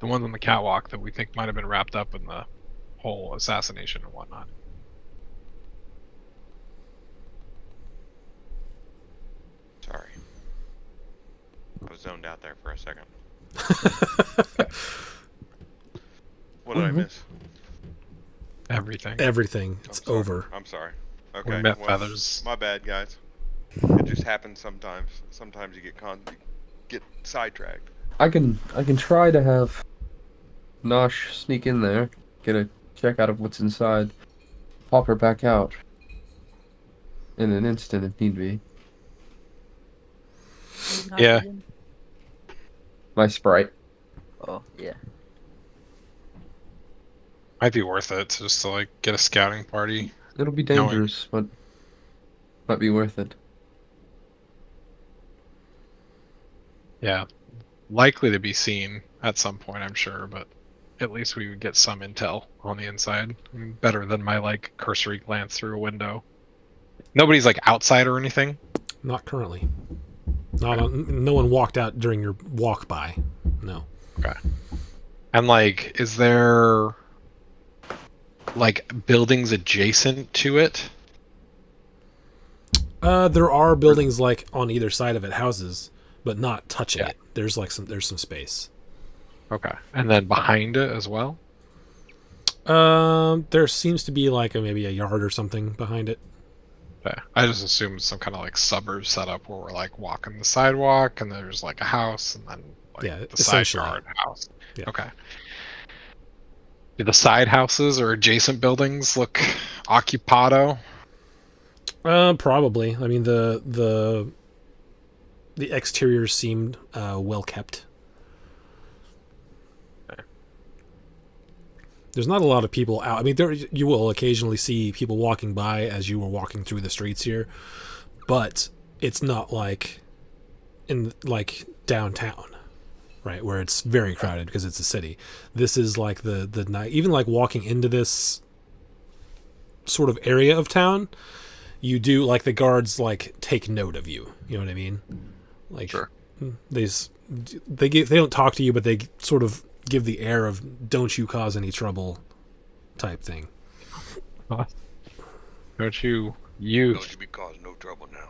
ones on the catwalk that we think might have been wrapped up in the whole assassination and whatnot. Sorry. I was zoned out there for a second. What did I miss? Everything. Everything. It's I'm sorry. over. I'm sorry. We Okay. met well, feathers. My bad, guys. It just happens sometimes. Sometimes you get sidetracked. I can try to have Nosh sneak in there, get a check out of what's inside, pop her back out in an instant if need be. Yeah. My sprite. Oh, yeah. Might be worth it just to like get a scouting party. It'll be Knowing- dangerous, but might be worth it. Yeah. Likely to be seen at some point, I'm sure, but at least we would get some intel on the inside. Better than my like cursory glance through a window. Nobody's like outside or anything. Not currently. No one walked out during your walk by. No. Okay. And like, is there like buildings adjacent to it? There are buildings like on either side of it, houses, but not touching Yeah. it. There's some space. Okay. And then behind it as well? There seems to be like maybe a yard or something behind it. Okay. I just assumed some kind of like suburb setup where we're like walking the sidewalk and there's like a house and then like Yeah, the side essentially. yard house. Yeah. Okay. Do the side houses or adjacent buildings look occupado? Probably. I mean the exteriors seemed well kept. There's not a lot of people out. I mean, you will occasionally see people walking by as you were walking through the streets here, but it's not like in like downtown, right, where it's very crowded because it's a city. This is like the night. Even like walking into this sort of area of town, you do like the guards like take note of you. You know what I mean? Like Sure. they don't talk to you, but they sort of give the air of "don't you cause any trouble" type thing. Don't you Don't you youth? be causing no trouble now.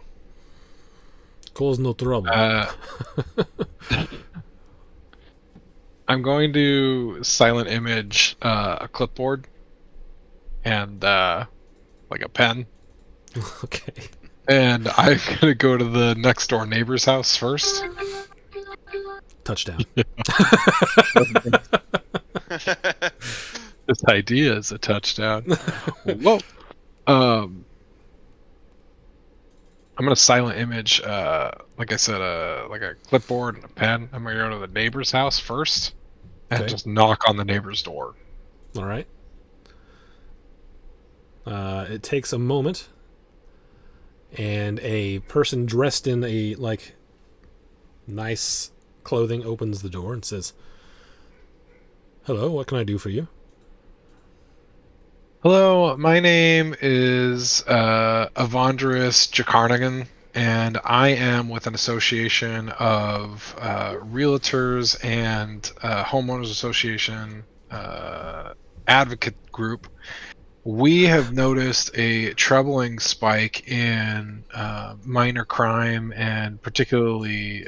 Cause no trouble. I'm going to silent image a clipboard and like a pen, Okay. and I'm gonna go to the next door neighbor's house first. Touchdown. This idea is a touchdown. Whoa. I'm gonna silent image, like I said, like a clipboard and a pen. I'm gonna go to the neighbor's house first and Okay. just knock on the neighbor's door. All right. It takes a moment, and a person dressed in a like nice clothing opens the door and says, "Hello, what can I do for you?" Hello, my name is Avandris Jacarnigan, and I am with an association of realtors and homeowners association advocate group. We have noticed a troubling spike in minor crime and particularly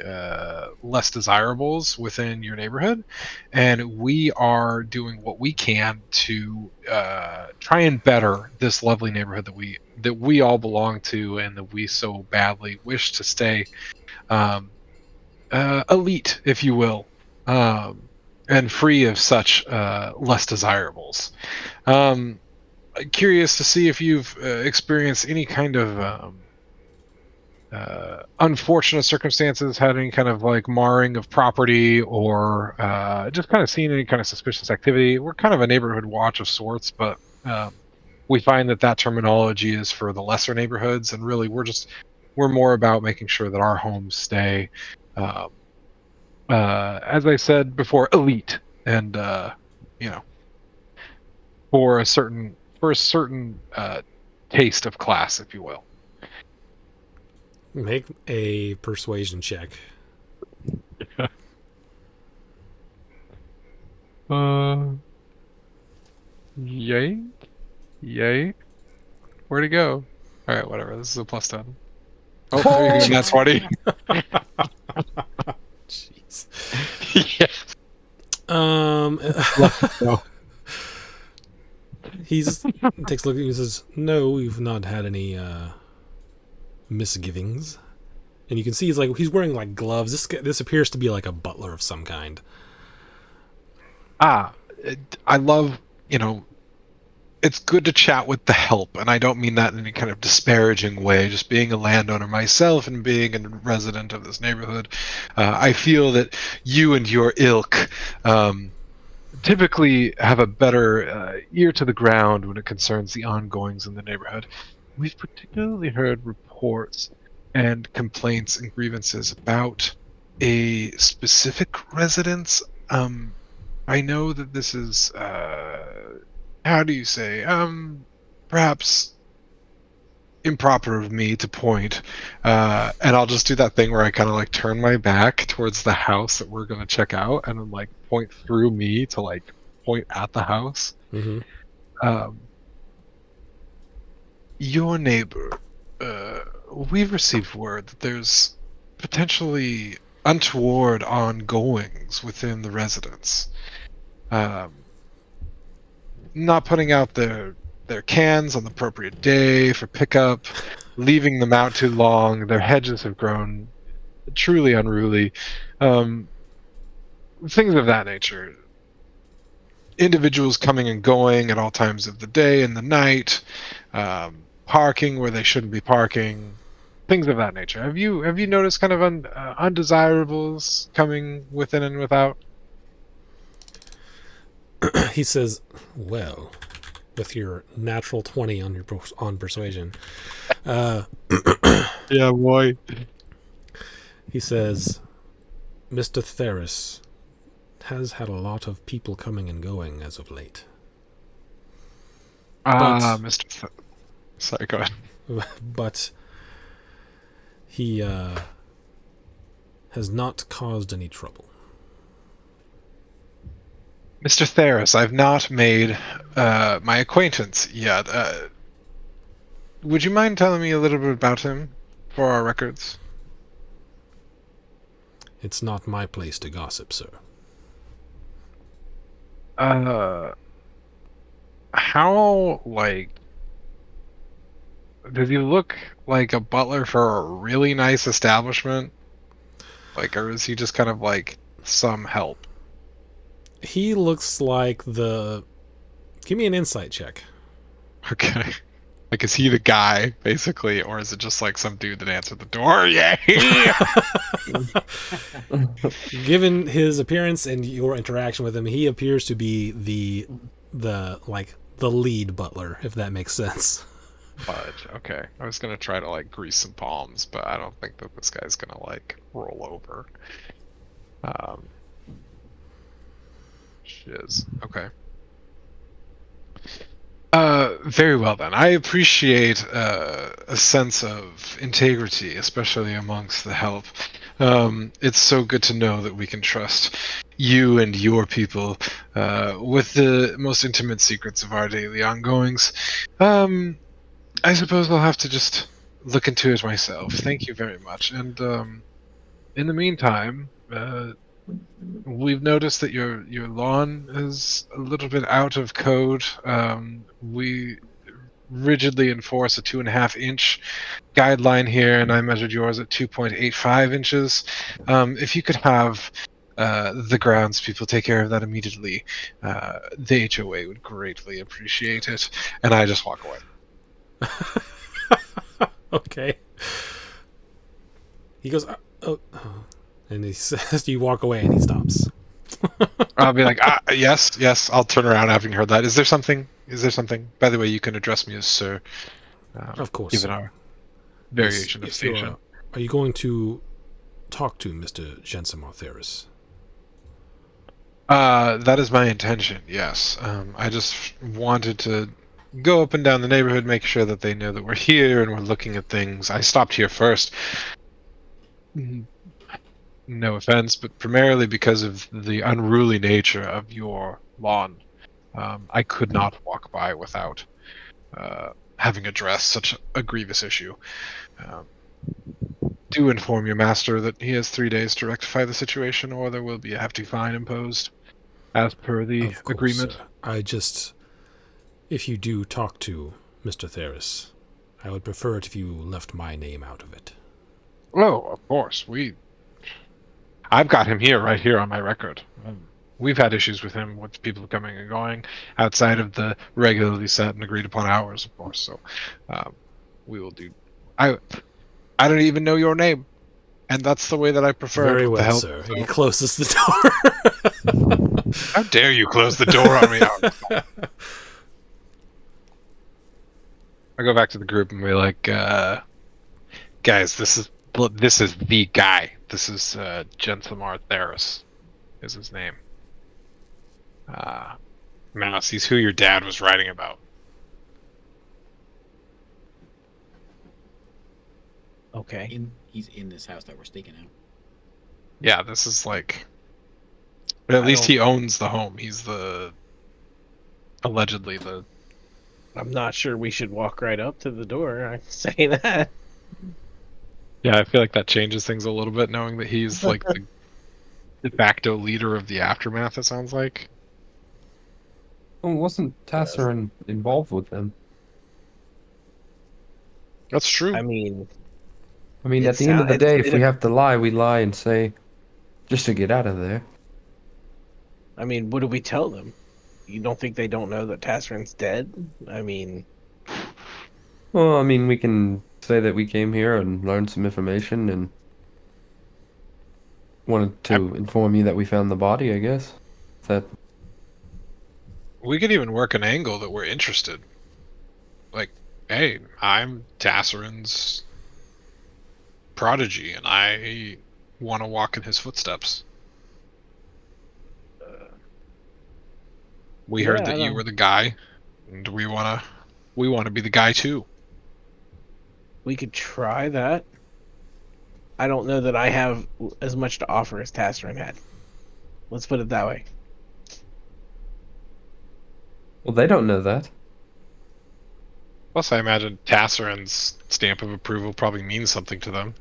less desirables within your neighborhood, and we are doing what we can to try and better this lovely neighborhood that we all belong to and that we so badly wish to stay elite, if you will, and free of such less desirables. Um, Curious to see if you've experienced any kind of unfortunate circumstances, had any kind of like marring of property, or just kind of seen any kind of suspicious activity. We're kind of a neighborhood watch of sorts, but we find that terminology is for the lesser neighborhoods, and really we're more about making sure that our homes stay, um, as I said before, elite, and you know, for a certain taste of class, if you will. Make a persuasion check. Yay, yay. Where'd it go? All right, whatever. This is a +10. Oh, there you go. That's 20. Jeez. Yes. No. He's takes a look at you and says, "No, we've not had any misgivings." And you can see he's wearing like gloves. This appears to be like a butler of some kind. I love, it's good to chat with the help, and I don't mean that in any kind of disparaging way. Just being a landowner myself and being a resident of this neighborhood, I feel that you and your ilk typically have a better ear to the ground when it concerns the ongoings in the neighborhood. We've particularly heard reports and complaints and grievances about a specific residence. I know that this is, how do you say, perhaps improper of me to point, and I'll just do that thing where I kind of like turn my back towards the house that we're going to check out and then like point through me to like point at the house. Mm-hmm. Your neighbor, we've received word that there's potentially untoward ongoings within the residence. Not putting out their cans on the appropriate day for pickup, leaving them out too long. Their hedges have grown truly unruly. Things of that nature. Individuals coming and going at all times of the day and the night, parking where they shouldn't be parking, things of that nature. Have you noticed kind of undesirables coming within and without? He says, "Well, with your natural 20 on persuasion, Yeah, boy." he says, Mr. Theris has had a lot of people coming and going as of late. Sorry, go ahead. But he has not caused any trouble. Mr. Theris, I've not made my acquaintance yet. Would you mind telling me a little bit about him for our records? It's not my place to gossip, sir. How, like, does he look like a butler for a really nice establishment? Like, or is he just kind of like some help? He looks like the... Give me an insight check. Okay. Like, is he the guy, basically, or is it just like some dude that answered the door? Yeah. Given his appearance and your interaction with him, he appears to be the lead butler, if that makes sense. Fudge. Okay. I was gonna try to like grease some palms, but I don't think that this guy's gonna like roll over. Shiz. Okay. Very well then. I appreciate a sense of integrity, especially amongst the help. It's so good to know that we can trust you and your people with the most intimate secrets of our daily ongoings. I suppose I'll have to just look into it myself. Thank you very much. And in the meantime, we've noticed that your lawn is a little bit out of code. We rigidly enforce a 2.5 inch guideline here, and I measured yours at 2.85 inches. If you could have the grounds people take care of that immediately, the HOA would greatly appreciate it. And I just walk away. Okay. He goes, oh. And he says, you walk away, and he stops. I'll be like, yes. I'll turn around having heard that. Is there something? By the way, you can address me as sir. Of course. Given our variation of station. Are you going to talk to Mr. Jensen Martheris? That is my intention, yes. I just wanted to go up and down the neighborhood, make sure that they know that we're here and we're looking at things. I stopped here first. No offense, but primarily because of the unruly nature of your lawn. I could not walk by without having addressed such a grievous issue. Do inform your master that he has 3 days to rectify the situation, or there will be a hefty fine imposed, as per the agreement. If you do talk to Mr. Theris, I would prefer it if you left my name out of it. Oh, of course. I've got him right here on my record. We've had issues with him, with people coming and going outside of the regularly set and agreed upon hours, of course. So we will do. I don't even know your name, and that's the way that I prefer. Very it with well, the help, sir. so. He closes the door. How dare you close the door on me? I go back to the group and be like, guys, this is the guy. This is Gensamar Theris, is his name. Mouse, he's who your dad was writing about. Okay. He's in this house that we're staking out. Yeah, this is like... At least he owns the home. He's allegedly the... I'm not sure we should walk right up to the door. I say that. Yeah, I feel like that changes things a little bit, knowing that he's like the de facto leader of the aftermath, it sounds like. Well, wasn't Tasserin involved with them? That's true. I mean, at the end of the day, if we have to lie, we lie and say, just to get out of there. I mean, what do we tell them? You don't think they don't know that Tasserin's dead? I mean... Well, we can say that we came here and learned some information and wanted to inform you that we found the body, I guess. We could even work an angle that we're interested. Like, hey, I'm Tasserin's prodigy, and I want to walk in his footsteps. We heard that you were the guy, and we want to be the guy too. We could try that. I don't know that I have as much to offer as Tasserin had. Let's put it that way. Well, they don't know that. Plus, I imagine Tasserin's stamp of approval probably means something to them.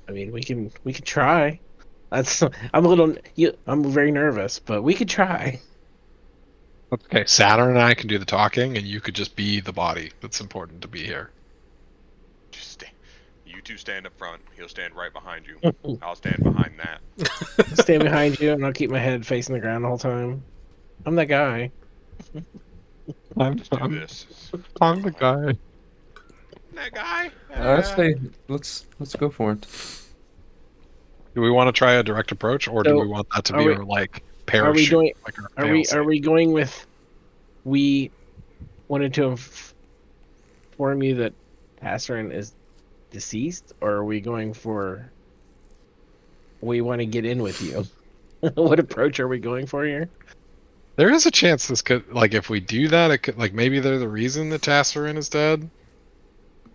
I mean, we can try. I'm very nervous, but we could try. Okay, Saturn and I can do the talking, and you could just be the body that's important to be here. You two stand up front. He'll stand right behind you. I'll stand behind that. Stand behind you, and I'll keep my head facing the ground the whole time. I'm that guy. I'm the guy. That guy. I say let's go for it. Do we want to try a direct approach, or do we want that to be our parachute? Are we going with? We wanted to inform you that Tasserin is deceased, or are we going for? We want to get in with you. What approach are we going for here? There is a chance this could, like, if we do that, it could, like, maybe they're the reason that Tasserin is dead.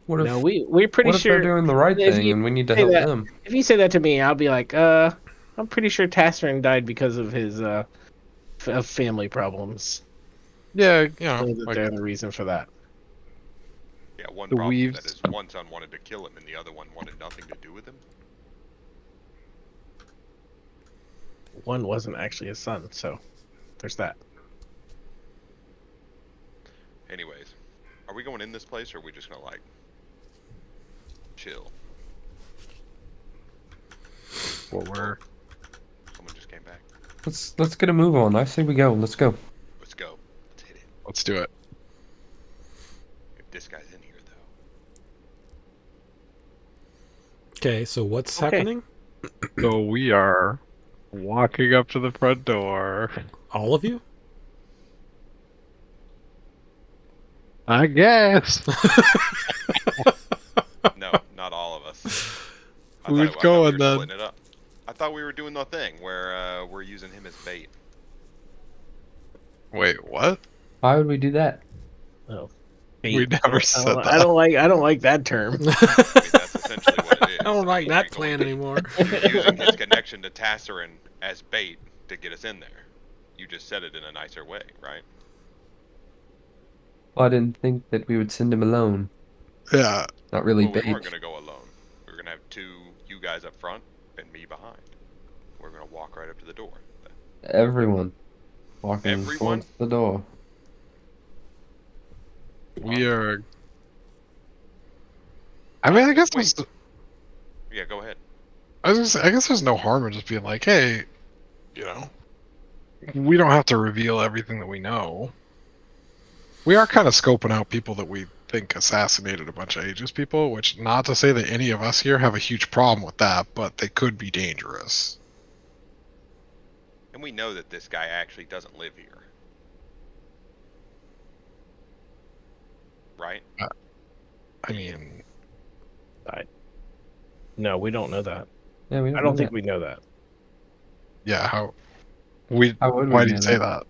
What if No, we're pretty what if they're sure. doing the right if thing you and we need to say help that, them? if you say that to me, I'll be like, I'm pretty sure Tasserin died because of his of family problems. Yeah, you I know, think that like, they're the reason for that. Yeah, one The problem is weaves. that his one son wanted to kill him, and the other one wanted nothing to do with him. One wasn't actually his son, so there's that. Anyways, are we going in this place, or are we just gonna like chill? Well, we're Someone just came back. Let's get a move on. I say we go. Let's go. Let's go. Let's hit it. let's do it. If this guy's in here, though. Okay, so what's Okay. happening? So we are walking up to the front door. All of you? I guess. No, not all of us. Who's I thought going, we were then? splitting it up. I thought we were doing the thing where we're using him as bait. Wait, what? Why would we do that? Oh, We never said that. I don't like that term. I mean, that's essentially what it is. I don't like mean, that you're plan going- anymore. You're using his connection to Tasserin as bait to get us in there. You just said it in a nicer way, right? Well, I didn't think that we would send him alone. Yeah. Not really Well, we bait. weren't going to go alone. We were going to have you guys up front and me behind. We're going to walk right up to the door. Everyone walking Everyone? towards the door. We are. I mean, I guess Wait. there's. Yeah, go ahead. I guess there's no harm in just being like, hey, we don't have to reveal everything that we know. We are kind of scoping out people that we think assassinated a bunch of Aegis people, which, not to say that any of us here have a huge problem with that, but they could be dangerous. And we know that this guy actually doesn't live here. Right? I mean, No, we don't know that. Yeah, we I don't think we know that. yeah, How would we why do know you say that? that?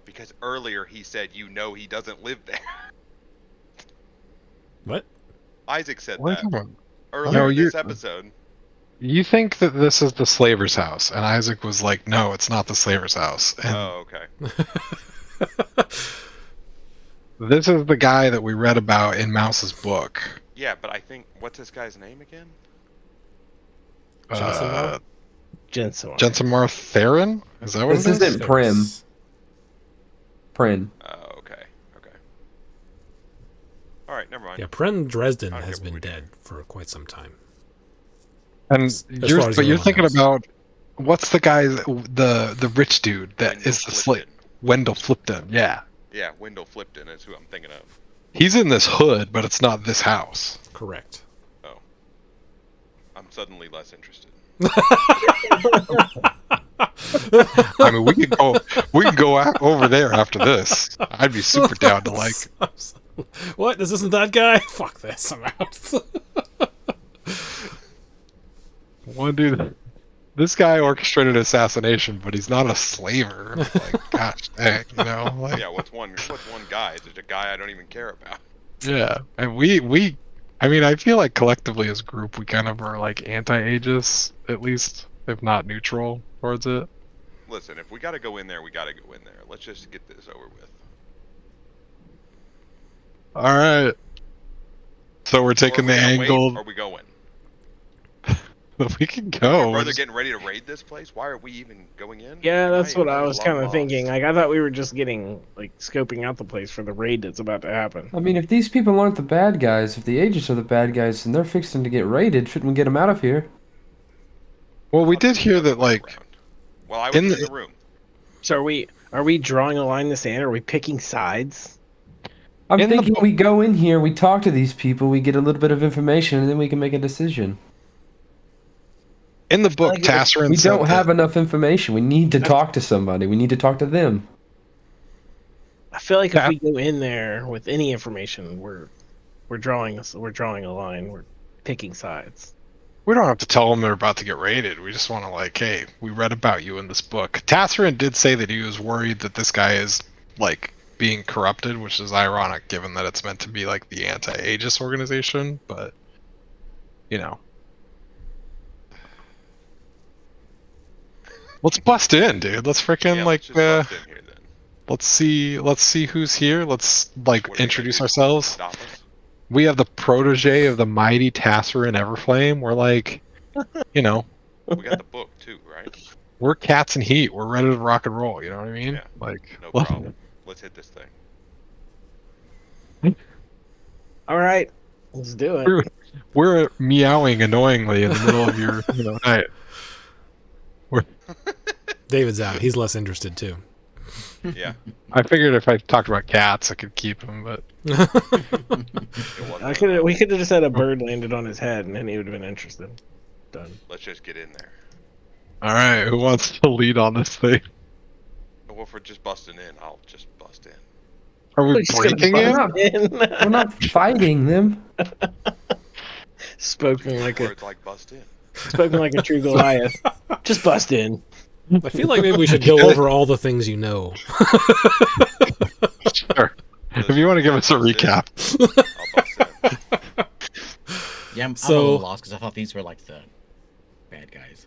Because earlier he said he doesn't live there. What? Isaac said What are you that talking about? earlier No, in you- this episode. You think that this is the slaver's house, and Isaac was like, no, it's not the slaver's house. And Oh, okay. this is the guy that we read about in Mouse's book. Yeah, but I think what's this guy's name again? Jensenmar? Jensen. Jensenmar Theron? Is that what This it is? isn't Prim. Prin. Oh, okay. Okay. All right, never mind. Yeah, Pren Dresden I don't has get what been we do. dead for quite some time. And far you're, as but you're anyone thinking knows. about what's the guy, the rich dude that Wendell is the slave? Flipton. Wendell Flipton. Yeah, Yeah, Wendell Flipton is who I'm thinking of. he's in this hood, but it's not this house. Correct. I'm suddenly less interested. I mean, we can go over there after this. I'd be super down to like. What? This isn't that guy? Fuck this. I'm out. One dude, this guy orchestrated assassination, but he's not a slaver. Like, gosh dang, like, Yeah, what's one guy? Is it a guy I don't even care about? yeah. And I mean, I feel like collectively as a group, we kind of are like anti-Aegis, at least, if not neutral towards it. Listen, if we gotta go in there, we gotta go in there. Let's just get this over with. All right. So we're taking the Or are we gonna wait, angle. or are we going? We can Are go. we rather getting ready to raid this place? Why are we even going in? Yeah, We that's might what I get was long kind of lost. thinking. Like, I thought we were just getting, like, scoping out the place for the raid that's about to happen. I mean, if these people aren't the bad guys, if the agents are the bad guys and they're fixing to get raided, shouldn't we get them out of here? Well, we did hear that, like, Around. Well, I was in in the- the room. So are we drawing a line in the sand? Are we picking sides? I'm In the thinking book- we go in here, we talk to these people, we get a little bit of information, and then we can make a decision. in the book, like it- Tasserin We said don't that- have enough information. We need to talk to somebody. We need to talk to them. I feel like Yeah. if we go in there with any information, we're drawing a line. We're picking sides. We don't have to tell them they're about to get raided. We just want to like, hey, we read about you in this book. Tasserin did say that he was worried that this guy is like being corrupted, which is ironic given that it's meant to be like the anti-Aegis organization, but you know. Let's bust in, dude. Let's freaking Yeah, like let's just bust in here then. let's see who's here. Let's like What are they gonna introduce do? ourselves. Stop us? We have the protege of the mighty Tasserin Everflame. We're like, you know, We got the book too, right? we're cats in heat. We're ready to rock and roll. You know what I mean? Yeah. Like, No well, problem. Let's hit this thing. All right, let's do it. we're meowing annoyingly in the middle of your night. David's out. He's less interested too. Yeah. I figured if I talked about cats, I could keep him, but We could have just had a bird landed on his head, and then he would have been interested. Done. Let's just get in there. all right. Who wants to lead on this thing? Well, if we're just busting in, I'll just bust in. Are we We're just gonna breaking bust in? We're not fighting them. Spoken like a Words like bust in. true Goliath. Just bust in. I feel like maybe we should go over all the things you know. Sure. If you want to give us a recap. I'll bust in. Yeah, I'm a So- little lost because I thought these were like the bad guys.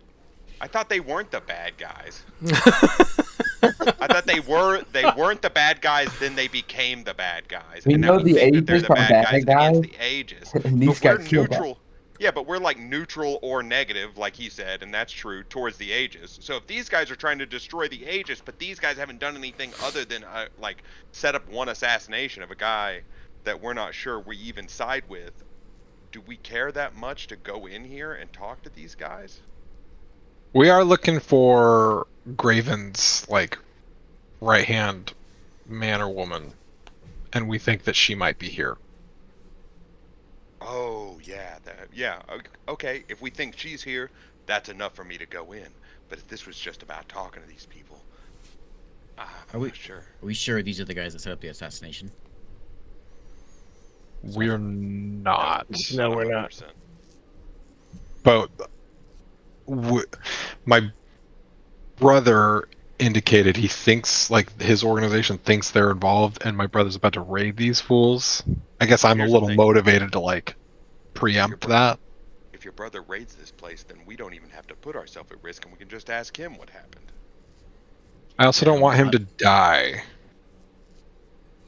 I thought they weren't the bad guys. I thought they weren't the bad guys, then they became the bad guys. We and know now the think that they're Aegis the are bad bad guys guys. against the Aegis. And these But we're guys feel bad. neutral. Yeah, but we're like neutral or negative, like he said, and that's true, towards the Aegis. So if these guys are trying to destroy the Aegis, but these guys haven't done anything other than like set up one assassination of a guy that we're not sure we even side with, do we care that much to go in here and talk to these guys? We are looking for Graven's like right hand man or woman, and we think that she might be here. Oh, yeah, okay, if we think she's here, that's enough for me to go in. But if this was just about talking to these people, I'm not sure. Are we sure these are the guys that set up the assassination? We're not. No, we're not. 100%. But my brother indicated he thinks like his organization thinks they're involved, and my brother's about to raid these fools. I guess I'm Here's a the little thing. motivated to like preempt that. If your brother raids this place, then we don't even have to put ourselves at risk, and we can just ask him what happened. I also don't want him to die.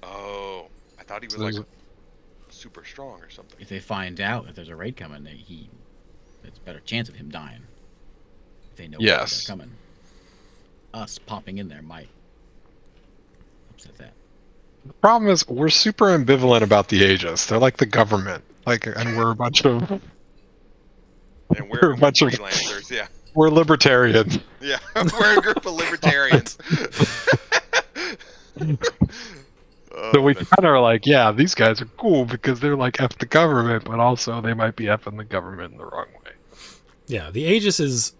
Oh, I thought he was So like there's super strong or something. If they find out that there's a raid coming, it's a better chance of him dying. If they know Yes. they're coming. Us popping in there might upset that. The problem is we're super ambivalent about the Aegis. They're like the government, like, and we're a bunch of And We're a bunch of- freelancers, yeah. we're libertarians. Yeah, we're a group of libertarians. Oh, So we that's- kind of are like, yeah, these guys are cool because they're like F the government, but also they might be Fing the government in the wrong way. Yeah, the Aegis is.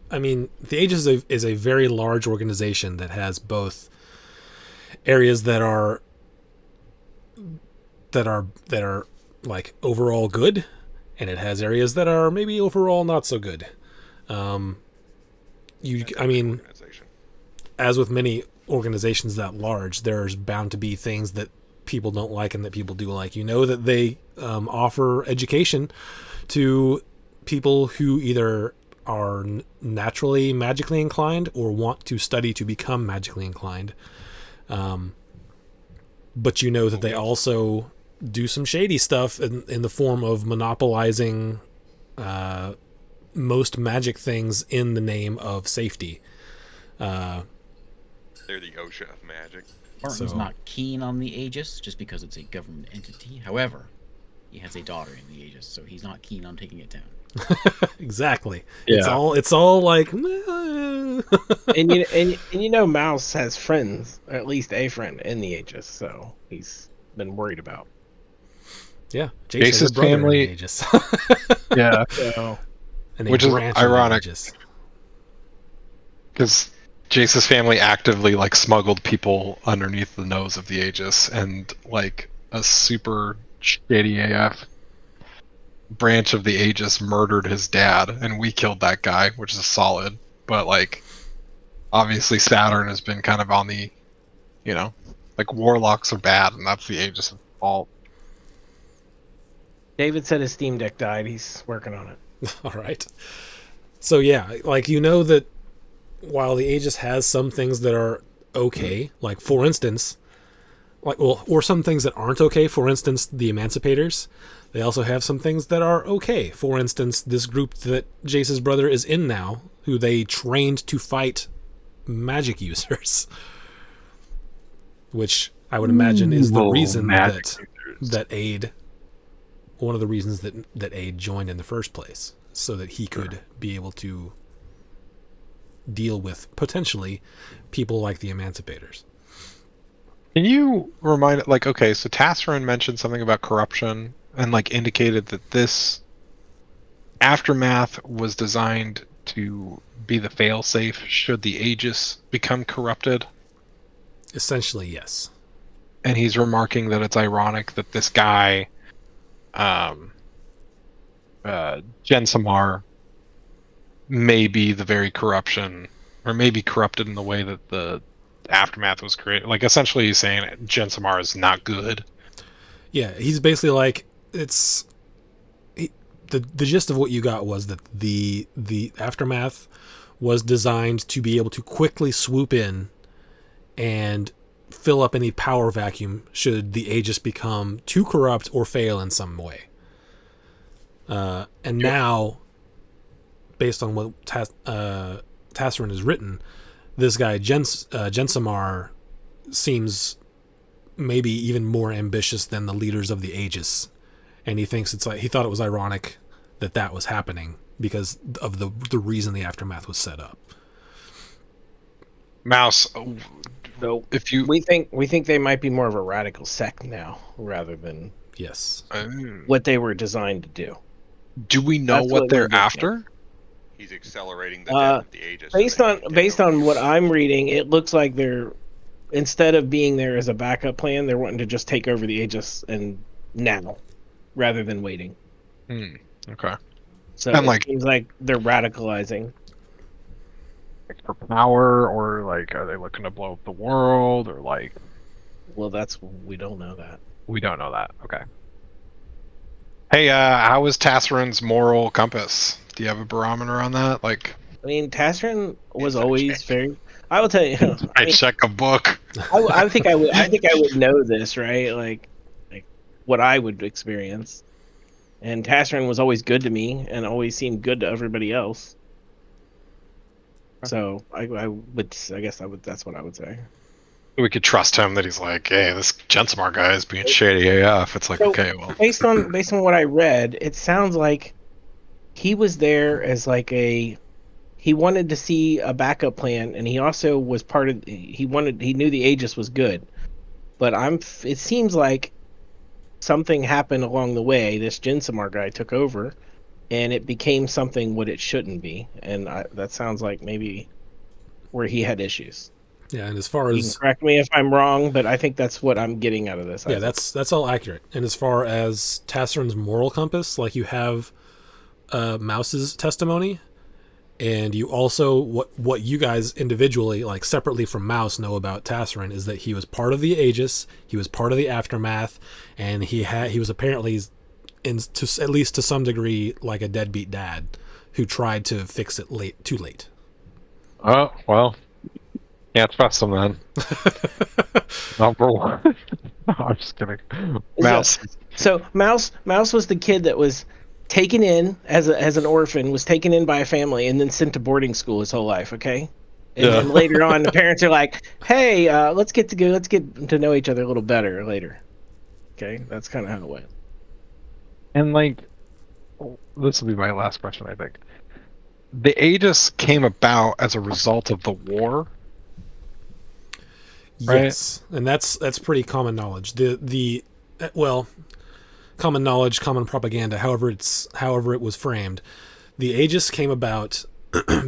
I mean, the Aegis is a very large organization that has both areas that are like overall good, and it has areas that are maybe overall not so good. I mean, organization. as with many organizations that large, there's bound to be things that people don't like and that people do like. You know that they offer education to people who either are naturally magically inclined or want to study to become magically inclined. But you know that they also do some shady stuff in the form of monopolizing most magic things in the name of safety. They're the OSHA of magic. Martin's So- not keen on the Aegis just because it's a government entity. However, he has a daughter in the Aegis, so he's not keen on taking it down. Exactly. Yeah. It's all like And you know, Mouse has friends, or at least a friend in the Aegis, so he's been worried about. yeah. Jace's has a brother in family- the Aegis. Yeah, So And a Which is branch of the ironic. Aegis. because Jace's family actively like smuggled people underneath the nose of the Aegis, and like a super shady AF branch of the Aegis murdered his dad, and we killed that guy, which is solid. But like, obviously Saturn has been kind of on the, like warlocks are bad, and that's the Aegis' fault. David said his Steam Deck died. He's working on it. All right. So yeah, like that while the Aegis has some things that are okay, like for instance, or some things that aren't okay. For instance, the Emancipators. They also have some things that are okay. For instance, this group that Jace's brother is in now, who they trained to fight magic users, which I would imagine is the reason that Aid, one of the reasons that Aid joined in the first place, so that he could be able to deal with potentially people like the Emancipators. Can you remind, like, okay, so Tassarin mentioned something about corruption and like indicated that this aftermath was designed to be the fail-safe should the Aegis become corrupted? Essentially, yes. And he's remarking that it's ironic that this guy, Jensamar, may be the very corruption, or may be corrupted in the way that the aftermath was created. Like, essentially he's saying Jensamar is not good. Yeah, he's basically like, the gist of what you got was that the aftermath was designed to be able to quickly swoop in and fill up any power vacuum should the Aegis become too corrupt or fail in some way. And now, based on what Tassarin has written, this guy Jensamar seems maybe even more ambitious than the leaders of the Aegis, and he thinks he thought it was ironic that was happening because of the reason the aftermath was set up. Mouse, So if you we think they might be more of a radical sect now rather than Yes. what they were designed to do. Do we know That's what what they're we're getting after? He's accelerating the death of the Aegis. Based on what I'm reading, it looks like they're, instead of being there as a backup plan, they're wanting to just take over the Aegis and now, rather than waiting. Okay. So And, it seems like they're radicalizing. Like for power, or like are they looking to blow up the world, or like Well, we don't know that. we don't know that. Okay. Hey, how is Tassarin's moral compass? Do you have a barometer on that? Like, I mean, Tassarin was Inside always check. very. I will tell you. I check a book. I think I would. I think I would know this, right? Like what I would experience. And Tassarin was always good to me, and always seemed good to everybody else. So I would. I guess I would. That's what I would say. We could trust him that he's like, hey, this Jensamar guy is being shady AF. It's like, So, okay, well, based on what I read, it sounds like he was there as like he wanted to see a backup plan, and he also was part of. He knew the Aegis was good, but it seems like something happened along the way. This Jensamar guy took over, and it became something what it shouldn't be, and that sounds like maybe where he had issues. Yeah, and as far You can as correct me if I'm wrong, but I think that's what I'm getting out of this. yeah, that's all accurate. And as far as Tassarin's moral compass, like you have Mouse's testimony, and you also what you guys individually, like separately from Mouse, know about Tassarin is that he was part of the Aegis, he was part of the aftermath, and he was apparently at least to some degree like a deadbeat dad who tried to fix it too late. oh well, can't trust him then. Number one. No, I'm just kidding. Mouse. So Mouse was the kid that was taken in as an orphan, was taken in by a family, and then sent to boarding school his whole life. Okay, and then later on, the parents are like, "Hey, let's get to know each other a little better later." Okay, that's kind of how it went. And like, this will be my last question, I think. The Aegis came about as a result of the war. Right. Yes, and that's pretty common knowledge. Common knowledge, common propaganda. However it was framed, the Aegis came about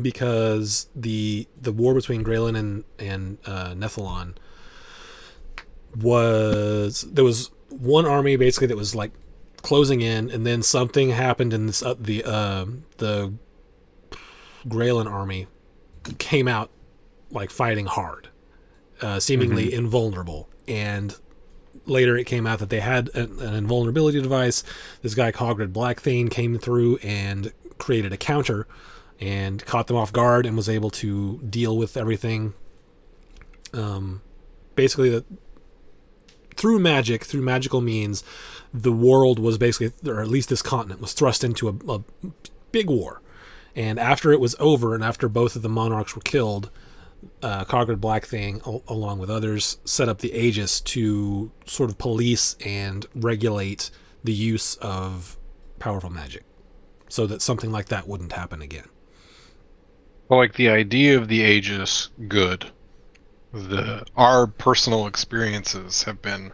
because the war between Graelyn and Nethalon there was one army basically that was like closing in, and then something happened in this the Greylan army came out like fighting hard, seemingly invulnerable, and later it came out that they had an invulnerability device. This guy Cogred Blackthane came through and created a counter and caught them off guard and was able to deal with everything. Basically, through magical means, the world was basically, or at least this continent, was thrust into a big war. And after it was over, and after both of the monarchs were killed, Cogred Blackthane, along with others, set up the Aegis to sort of police and regulate the use of powerful magic, so that something like that wouldn't happen again. Well, like the idea of the Aegis, good. Our personal experiences have been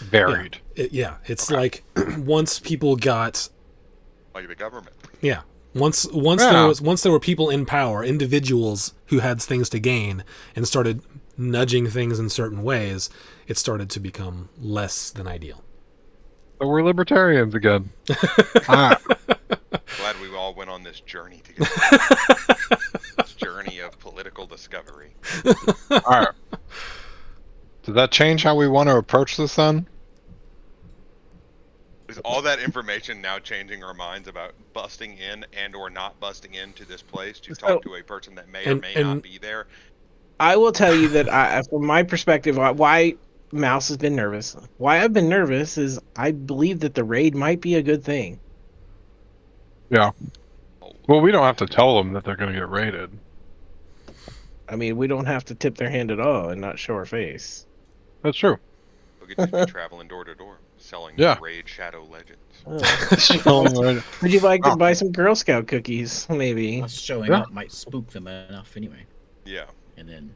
varied. It's like once people got, Like the government. yeah, once there were people in power, individuals who had things to gain and started nudging things in certain ways, it started to become less than ideal. But we're libertarians again. Glad we all went on this journey together. This journey of political discovery. Alright. Does that change how we want to approach this then? Is all that information now changing our minds about busting in and or not busting into this place to talk to a person that may or may not be there? I will tell you that from my perspective, why Mouse has been nervous. Why I've been nervous is I believe that the raid might be a good thing. Yeah. Well, we don't have to tell them that they're going to get raided. I mean, we don't have to tip their hand at all and not show our face. That's true. We'll get to be traveling door to door, selling Raid Shadow Legends. Would you like to buy some Girl Scout cookies, maybe? Us showing up might spook them enough anyway. Yeah. And then...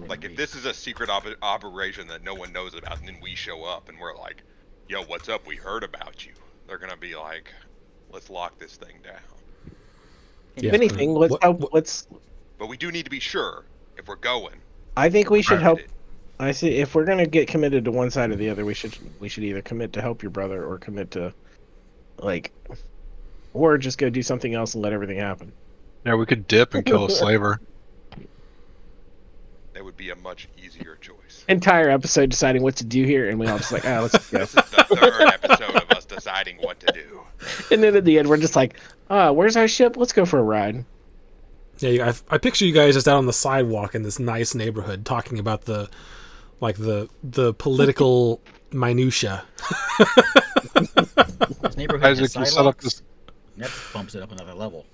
Like, if this is a secret operation that no one knows about, and then we show up and we're like, yo, what's up? We heard about you. They're going to be like, let's lock this thing down. If anything, let's... But we do need to be sure if we're going. I think we should help... I see. If we're gonna get committed to one side or the other, we should either commit to help your brother or commit to, like, or just go do something else and let everything happen. Yeah, we could dip and kill a slaver. That would be a much easier choice. Entire episode deciding what to do here, and we all just like, let's just go. This is the third episode of us deciding what to do. And then at the end, we're just like, where's our ship? Let's go for a ride. Yeah, I picture you guys just out on the sidewalk in this nice neighborhood talking about the political minutia. This neighborhood Isaac, has you set up sidewalks. this... That bumps it up another level.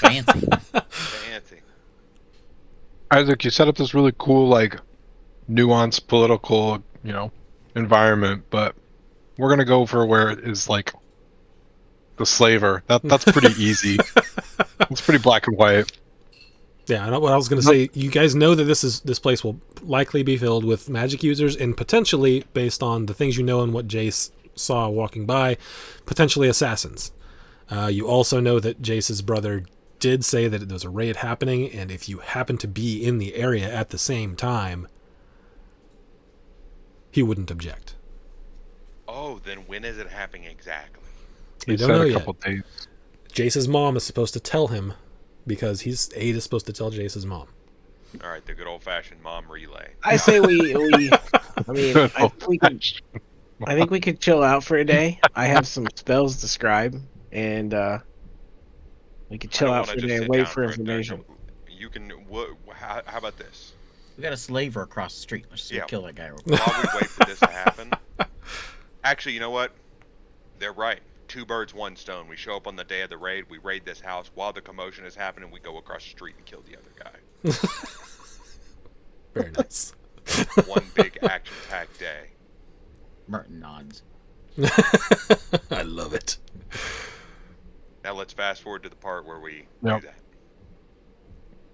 Fancy. Fancy. Isaac, you set up this really cool, like, nuanced political, environment, but we're gonna go for where it is, like, the slaver. That's pretty easy. It's pretty black and white. Yeah, I know what I was going to say. You guys know that this place will likely be filled with magic users, and potentially, based on the things you know and what Jace saw walking by, potentially assassins. You also know that Jace's brother did say that there's a raid happening, and if you happen to be in the area at the same time, he wouldn't object. Oh, then when is it happening exactly? We don't know a yet. couple days. Jace's mom is supposed to tell him, because Aid is supposed to tell Jace's mom. All right, the good old-fashioned mom relay. I say I think we could chill out for a day. I have some spells to scribe, and we could chill out for a day and wait for information. You can. How about this? We got a slaver across the street. Let's just kill that guy real quick. While we wait for this to happen. Actually, you know what? They're right. 2 birds, 1 stone. We show up on the day of the raid. We raid this house while the commotion is happening. We go across the street and kill the other guy. Very nice. One big action-packed day. Merton nods. I love it. Now let's fast forward to the part where we do that.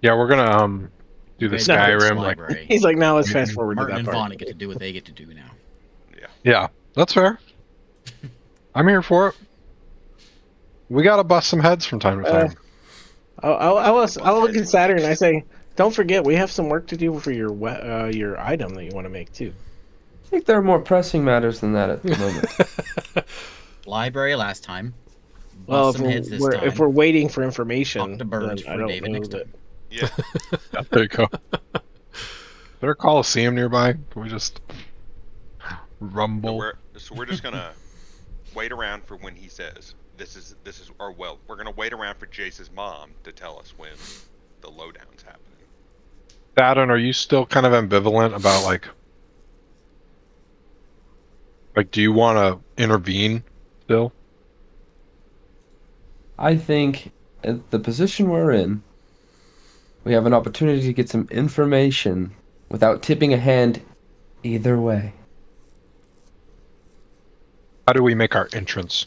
Yeah, we're gonna do the Skyrim. He's like, now let's fast forward Martin to that and part. Vaughn get to do what they get to do now. Yeah, that's fair. I'm here for it. We gotta bust some heads from time to time. I'll look at Saturn and I say, don't forget, we have some work to do for your item that you want to make too. think there are more pressing matters than that at the moment. Library last time. Well, Bust some heads this time. if we're waiting for information, Talk to birds then I for don't David know next that. time. Yeah. There you go. Is there a Coliseum nearby? Can we just So rumble? we're just gonna wait around for when he says this is or well, we're gonna wait around for Jace's mom to tell us when the lowdown's happening. Saturn, are you still kind of ambivalent about like do you want to intervene still? I think at the position we're in, we have an opportunity to get some information without tipping a hand either way. How do we make our entrance?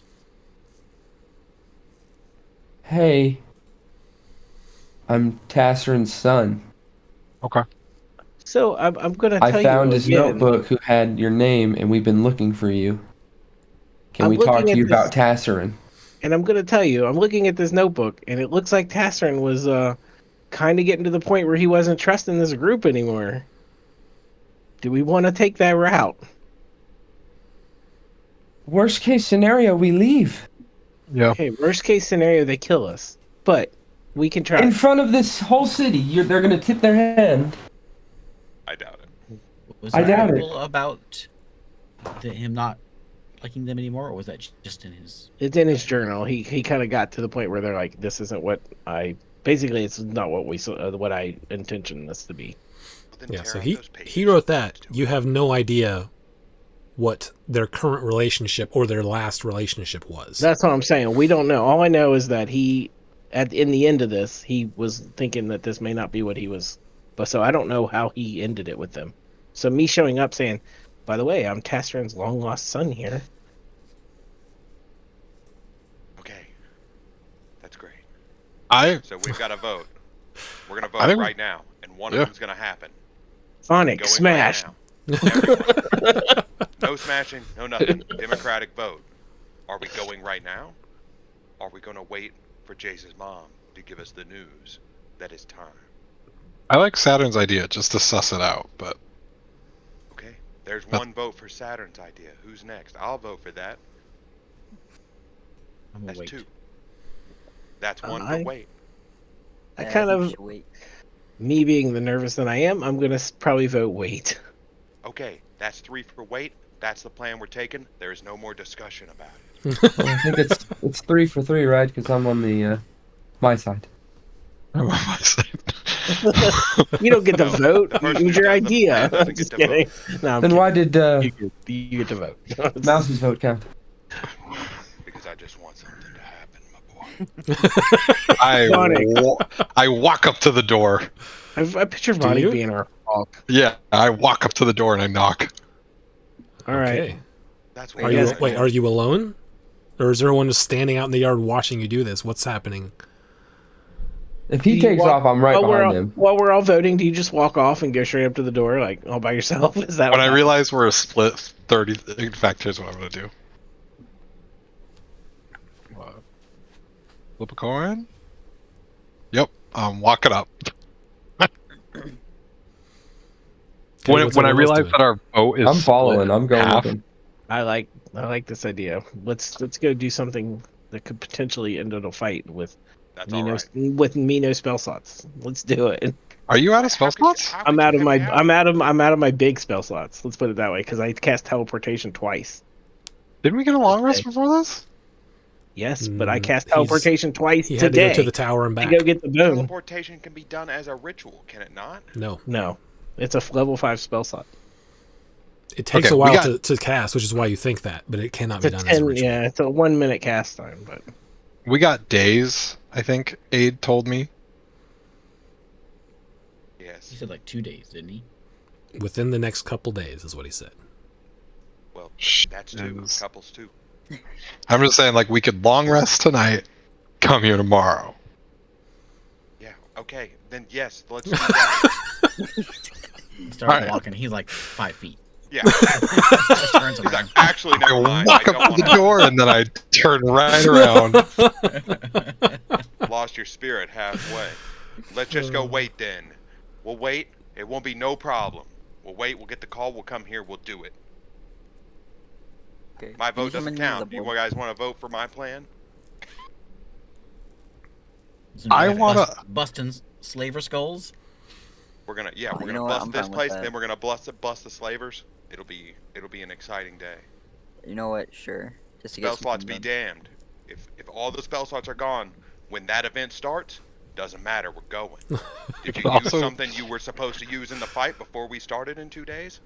Hey, I'm Tasserin's son. Okay. So I'm gonna tell I found you his again, notebook who had your name, and we've been looking for you. Can I'm we talk looking to at you this- about Tasserin? and I'm gonna tell you, I'm looking at this notebook, and it looks like Tasserin was kind of getting to the point where he wasn't trusting this group anymore. Do we want to take that route? Worst case scenario, we leave. Yeah. Okay, worst case scenario, they kill us, but we can try. In front of this whole city, they're going to tip their hand. I doubt it. Was I there doubt it. article about him not liking them anymore, or was that just in his? It's in his journal. He kind of got to the point where they're like, "This isn't what I." Basically, it's not what I intentioned this to be. Well, then Yeah, tear so out he those pages. he wrote that. You have no idea what their current relationship or their last relationship was. That's what I'm saying. We don't know. All I know is that in the end of this, he was thinking that this may not be what he was. But so I don't know how he ended it with them. So me showing up saying, "By the way, I'm Tasserin's long lost son here." Okay. That's great. I So we've got to vote. We're gonna I vote think- right now, and one yeah. of them's gonna happen. Sonic Going smash. right now. Everybody. No smashing, no nothing. Democratic vote. Are we going right now? Are we gonna wait for Jace's mom to give us the news that it's time? like Saturn's idea just to suss it out, but Okay. There's But- one vote for Saturn's idea. Who's next? I'll vote for that. I'm gonna That's wait. two. That's one I- for wait. I Yeah, kind think we of, should wait. me being the nervous that I am, I'm gonna probably vote wait. Okay. That's three for wait. That's the plan we're taking. There is no more discussion about it. Well, I think it's 3 for 3, right? Because I'm on the my side. I'm on my side. You don't get to No, vote. the person It was who your does the idea. plan doesn't I'm get just to kidding. No, I'm Then kidding. why did You get to vote. Mouse's vote count? Because I just want something to happen, my boy. I walk up to the door. I picture Do Vonnie you? being our hawk. Yeah, I walk up to the door and I knock. All right. Okay. That's Are what you- I guys- Wait, are you alone? Or is everyone just standing out in the yard watching you do this? What's happening? If Do he you takes walk- off, I'm right while we're behind all, him. While we're all voting, do you just walk off and go straight up to the door, like all by yourself? Is that When what I happens? realize we're a split 30, in fact, here's what I'm gonna do. Flip a coin. Yep, I'm walking up. Okay, when what's I everyone else realize doing? that our vote is I'm following. split I'm going half, with him. I like this idea. Let's go do something that could potentially end in a fight with That's me all no right. with me no spell slots. Let's do it. Are you out of spell How could you- slots? how could I'm you out of have my me out? I'm out of my big spell slots. Let's put it that way because I cast teleportation twice. Didn't we get a long rest Okay. before this? Yes, but I Mm, cast he's- teleportation twice He had to today go to the tower and to back. go get the boon. Teleportation can be done as a ritual, can it not? No. No, it's a level 5 spell slot. It takes Okay, a we while got- to cast, which is why you think that, but it cannot It's be a done as a 10. ritual. Yeah, it's a 1 minute cast time, but We got days, I think Aid told me. He Yes. said like 2 days, didn't he? Within the next couple days is what he said. Well, Shh, that's two. is- Couples too. I'm just saying, like, we could long rest tonight, come here tomorrow. Yeah. Okay. Then yes, let's do that. He starts Alright. walking. He's like 5 feet. Yeah. Just turns He's like, around. actually, I never mind. walk I up don't to the want door and then I turn right around. to lost your spirit halfway. Let's just go wait then. We'll wait. It won't be no problem. We'll wait. We'll get the call. We'll come here. We'll do it. Okay. My Can you vote doesn't summon me as a count. Do you bull? guys want to vote for my plan? So I we wanna- busting slaver skulls. We're gonna You we're know gonna what? bust I'm this fine with place, that. and then we're gonna bust the slavers. It'll be an exciting day. You know what? Sure. Just to Spell get slots something be done. damned. If all the spell slots are gone when that event starts, doesn't matter. We're going. Did you use Also- something you were supposed to use in the fight before we started in 2 days?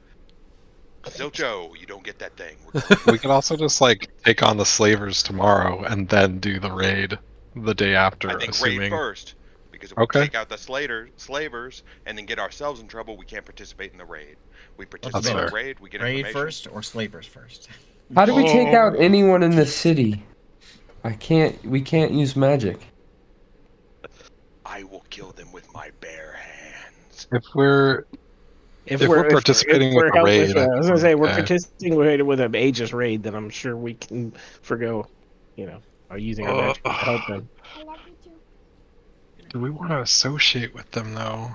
Zilcho, you don't get that thing. We're going. We could also just like take on the slavers tomorrow and then do the raid the day after, I think assuming. raid first, because if Okay. we take out the slavers and then get ourselves in trouble, we can't participate in the raid. We participate in the fair. raid, we get Raid information. first or slavers first? How do we take Oh. out anyone in the city? We can't use magic. I will kill them with my bare hands. If we're we're participating with the help- raid, I was gonna say we're okay. participating with an Aegis raid, then I'm sure we can forgo, using our magic to help them. Do we want to associate with them though?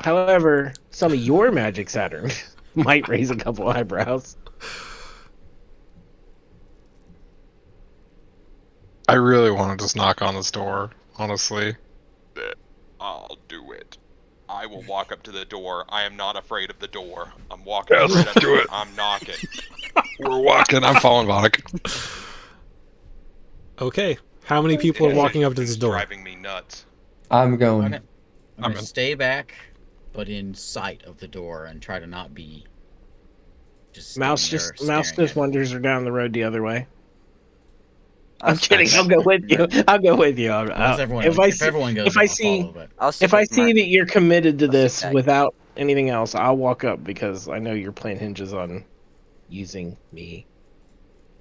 However, some of your magic, Saturn, might raise a couple eyebrows. I really want to just knock on this door, honestly. I'll do it. I will walk up to the door. I am not afraid of the door. I'm walking Yeah, up let's to do it. I'm knocking. We're walking. I'm following Vonik. Okay. How many people are walking up to this It's door? driving me nuts. I'm going. I'm I'm gonna in. stay back, but in sight of the door, and try to not be just Mouse standing there Mouse staring just at it. wonders are down the road the other way. I'm That's kidding. fine. I'll go with you. I'll go with you. Unless everyone, if I if see, everyone goes, if I I'll see- follow, but I'll stick if I with see Martin. that you're committed to I'll this sit back. without anything else, I'll walk up because I know your plan hinges on using me.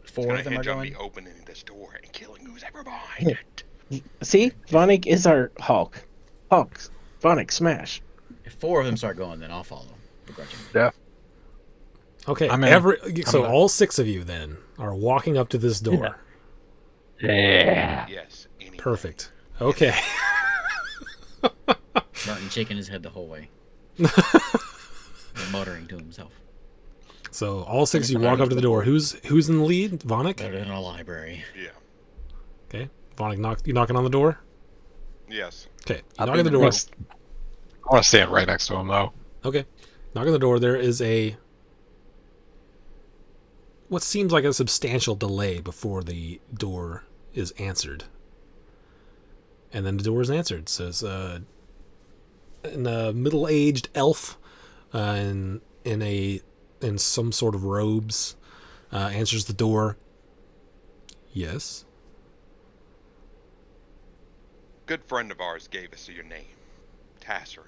It's four gonna of them are hinge on going. me opening this door and killing who's ever behind it. See, Vonik is our Hulk. Vonik, smash. If four of them start going, then I'll follow. Begrudgingly. Okay. I'm in. So in. all 6 of you then are walking up to this door. Yeah. Yes. Anything. Perfect. Okay. Martin shaking his head the whole way, muttering to himself. So all 6 of you walk up to the door. Who's in the lead? Vonik? Better than a library. Yeah. Okay. Vonik, you knocking on the door? Yes. Okay. You I'll knock be on the in the door. middle. I want to stand right next to him though. Okay. Knock on the door. There is what seems like a substantial delay before the door is answered. And then the door is answered. So it's a middle-aged elf in some sort of robes answers the door. Yes. Good friend of ours gave us your name, Tasserin.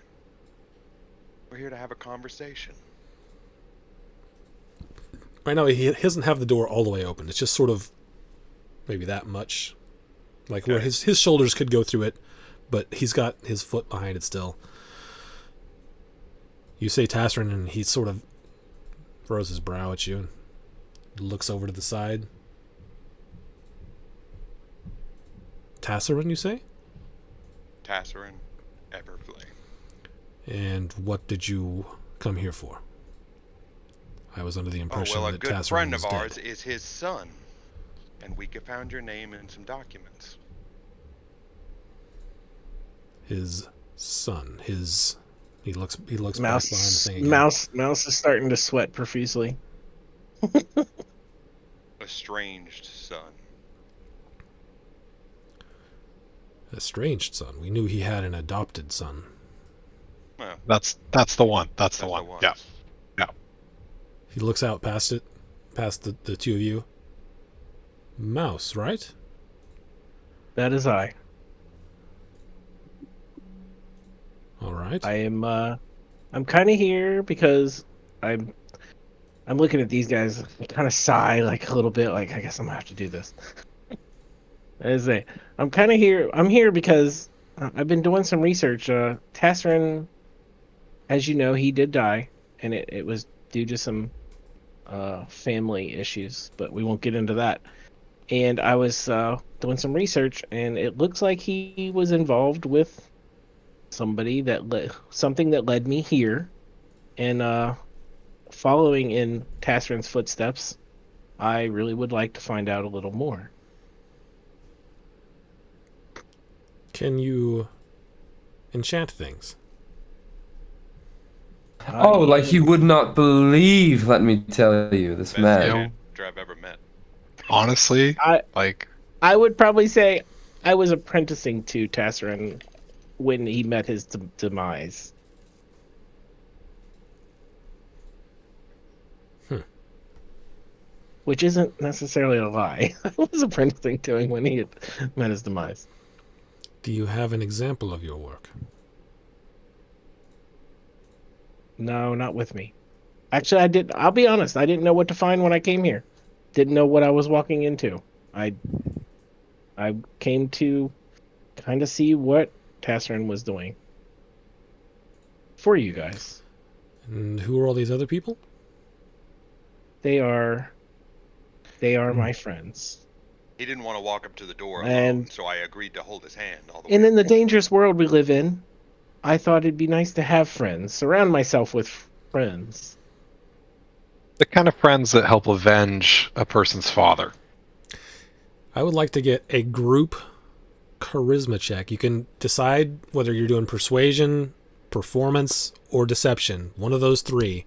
We're here to have a conversation. Right now he doesn't have the door all the way open. It's just sort of maybe that much, like where Okay. his shoulders could go through it, but he's got his foot behind it still. You say Tasserin, and he sort of furrows his brow at you and looks over to the side. Tasserin, you say? Tasserin, Everflame. And what did you come here for? I was under the Oh, impression well, a that good Tasserin friend was of dead. ours is his son. And we found your name in some documents. His son. He looks back behind the Mouse, thing again. Mouse is starting to sweat profusely. Estranged son. Estranged son. We knew he had an adopted son. Well, That's the one. That's the that's one. the one. Yeah. He looks out past the two of you. Mouse, right? That is I. All right. I am. I'm kind of here because I'm looking at these guys. Kind of sigh like a little bit. Like I guess I'm gonna have to do this. As I'm kind of here. I'm here because I've been doing some research. Tasserin, as you know, he did die, and it was due to some family issues, but we won't get into that. And I was doing some research, and it looks like he was involved with something that led me here, and following in Tasserin's footsteps, I really would like to find out a little more. Can you enchant things? Oh, like you would not believe, let me tell you, this Best man. enchanger I've ever met. Honestly, I like, I would probably say I was apprenticing to Tasserin when he met his demise. Which isn't necessarily a lie. I was apprenticing to him when he had met his demise. Do you have an example of your work? No, not with me. Actually, I did. I'll be honest. I didn't know what to find when I came here. Didn't know what I was walking into. I came to kind of see what Tasserin was doing for you guys. And who are all these other people? They are my friends. He didn't want to walk up to the door alone, And- so I agreed to hold his hand all the And way. in the dangerous world we live in, I thought it'd be nice to have friends. Surround myself with friends. the kind of friends that help avenge a person's father. I would like to get a group charisma check. You can decide whether you're doing persuasion, performance, or deception. One of those three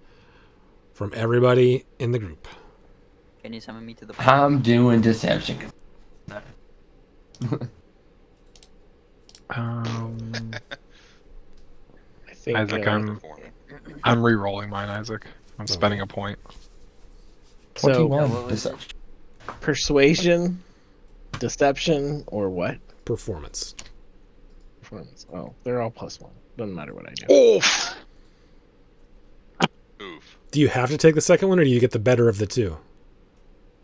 from everybody in the group. Can you summon me to the I'm doing deception. I think Isaac, I'm re-rolling mine, Isaac. I'm spending a point. so 21 what was it? deception. persuasion, deception, or what? Performance. Performance. Oh, they're all +1. Doesn't matter what I do. Oof. Oof. Do you have to take the second one, or do you get the better of the two?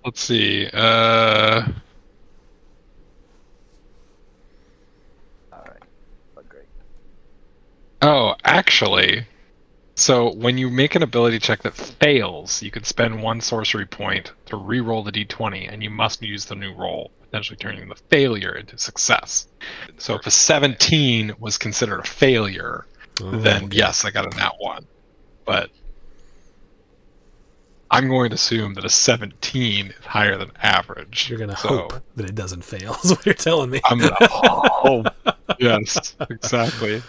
Let's see. Alright. Oh, great. Oh, actually, so when you make an ability check that fails, you can spend 1 sorcery point to re-roll the d20, and you must use the new roll, potentially turning the failure into success. So if a 17 was considered a failure, then okay. yes, I got a nat 1. But I'm going to assume that a 17 is higher than average. You're gonna so hope that it doesn't fail. Is what you're telling me. I'm gonna hope. Yes, exactly.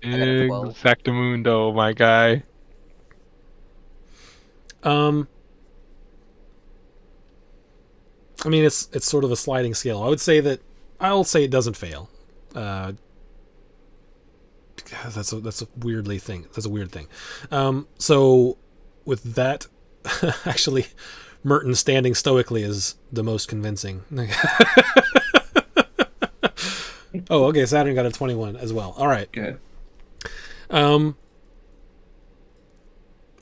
got a 12. Exactamundo, my guy. I mean, it's sort of a sliding scale. I'll say it doesn't fail. That's a weirdly thing. That's a weird thing. So with that, actually, Merton standing stoically is the most convincing. Oh, okay. Saturn got a 21 as well. All right. Good.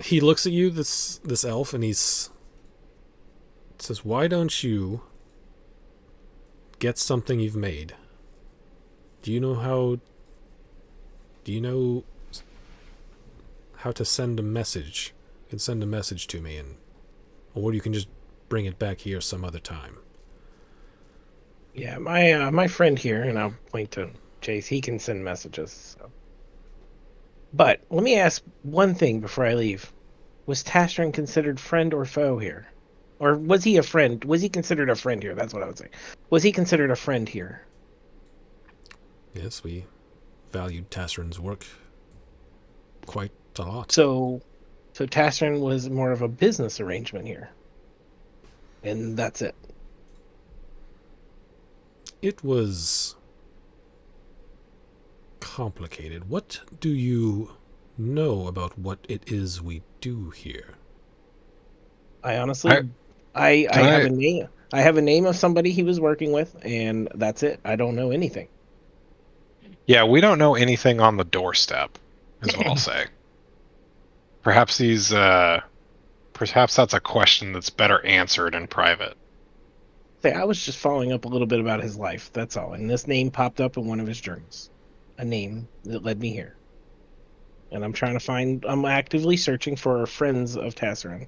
He looks at you, this elf, and says, "Why don't you get something you've made? Do you know how to send a message? You can send a message to me, or you can just bring it back here some other time." Yeah, my friend here, and I'll point to Chase. He can send messages. So. But let me ask one thing before I leave: was Tasserin considered friend or foe here, or was he a friend? Was he considered a friend here? That's what I would say. Was he considered a friend here? Yes, we valued Tasserin's work quite a lot. So Tasserin was more of a business arrangement here, and that's it. It was complicated. What do you know about what it is we do here? I honestly, I have a name. I have a name of somebody he was working with, and that's it. I don't know anything. Yeah, we don't know anything on the doorstep, is what I'll say. Perhaps perhaps that's a question that's better answered in private. Say, I was just following up a little bit about his life. That's all. And this name popped up in one of his journals. A name that led me here. And I'm actively searching for friends of Tasserin.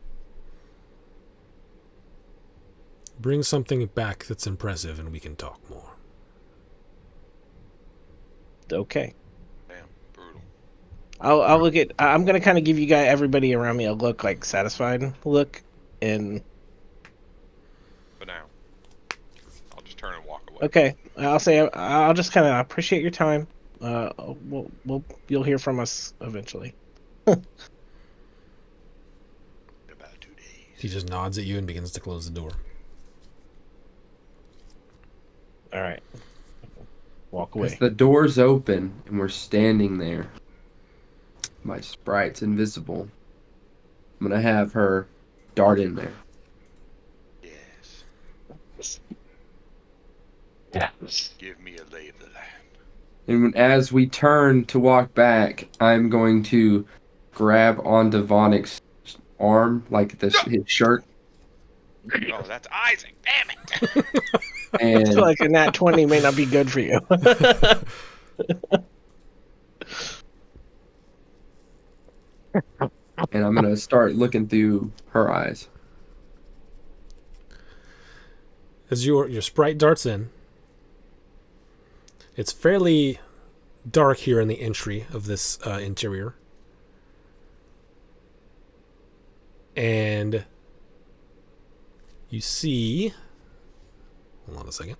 Bring something back that's impressive and we can talk more. Okay. Damn, brutal. I'll look at. I'm gonna kind of give you guys, everybody around me, a look like satisfied look, and Okay, I'll just kind of appreciate your time. You'll hear from us eventually. About 2 days. He just nods at you and begins to close the door. All right. Walk As away. the door's open and we're standing there, my sprite's invisible. I'm gonna have her dart in there. Yes. Give me a lay of the land. And as we turn to walk back, I'm going to grab onto Vonic's arm, like his shirt, Oh, that's Isaac. Damn it. I and feel like a nat 20 may not be good for you. and I'm gonna start looking through her eyes. As your sprite darts in, it's fairly dark here in the entry of this interior. And you see... Hold on a second.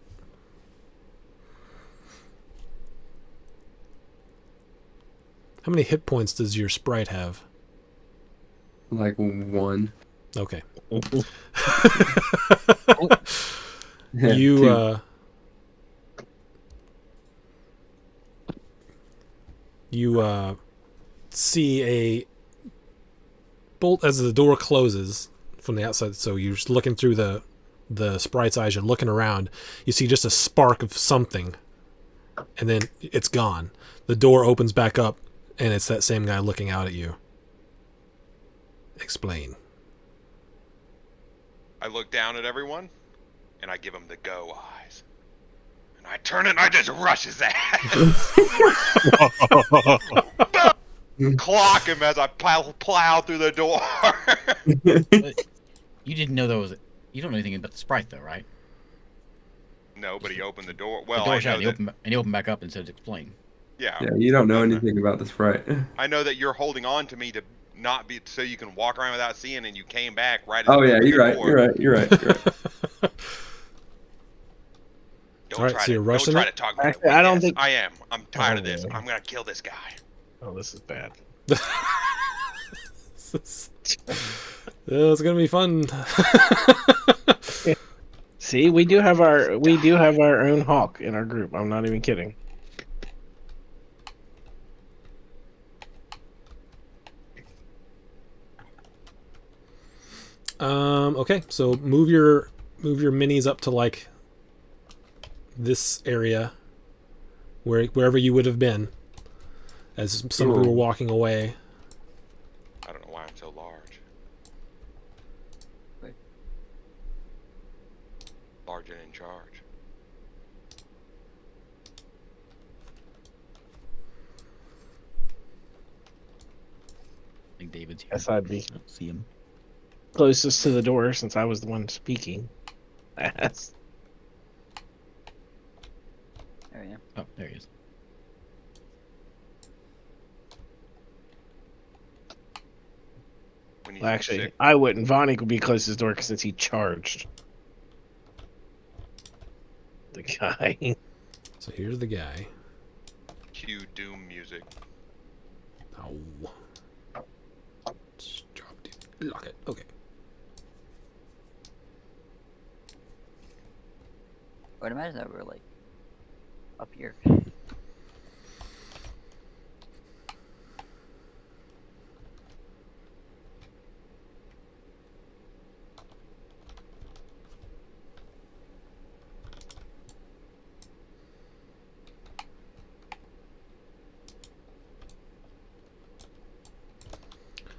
How many hit points does your sprite have? Like 1. Okay. Yeah, You 2. you see a bolt as the door closes from the outside. So you're just looking through the sprite's eyes. You're looking around. You see just a spark of something, and then it's gone. The door opens back up, and it's that same guy looking out at you. Explain. I look down at everyone, and I give him the go eyes. And I turn and I just rush his ass. Clock him as I plow through the door. But you didn't know there was. You don't know anything about the sprite, though, right? No, but he opened the door. The Well, door I shut. know And that. he opened back up and said, "Explain." Yeah, Yeah, you don't know Okay. anything about the sprite. I know that you're holding on to me to not be so you can walk around without seeing, and you came back right. As Oh I yeah, opened you're your right. door. You're right. You're right. You're right. Don't All right, try so you're to, rushing don't try it? to talk me. Actually, I don't Yes, think- I am. I'm tired of this. Oh. I'm gonna kill this guy. Oh, this is bad. It's gonna be fun. See, we do have our own hawk in our group. I'm not even kidding. Okay, so move your minis up to like this area, wherever you would have been, as some of you were walking away. I don't know why I'm so large. Wait. Large and in charge. I think David's here. Yes, I'd be I don't see him. closest to the door since I was the one speaking. Yes. There we go. Oh, there he is. When he's Well, actually, sick. I wouldn't. Vonic would be closest to the door since he charged. The guy. So here's the guy. Cue doom music. Ow. Just drop it. Lock it. Okay. I would imagine that we're like up here.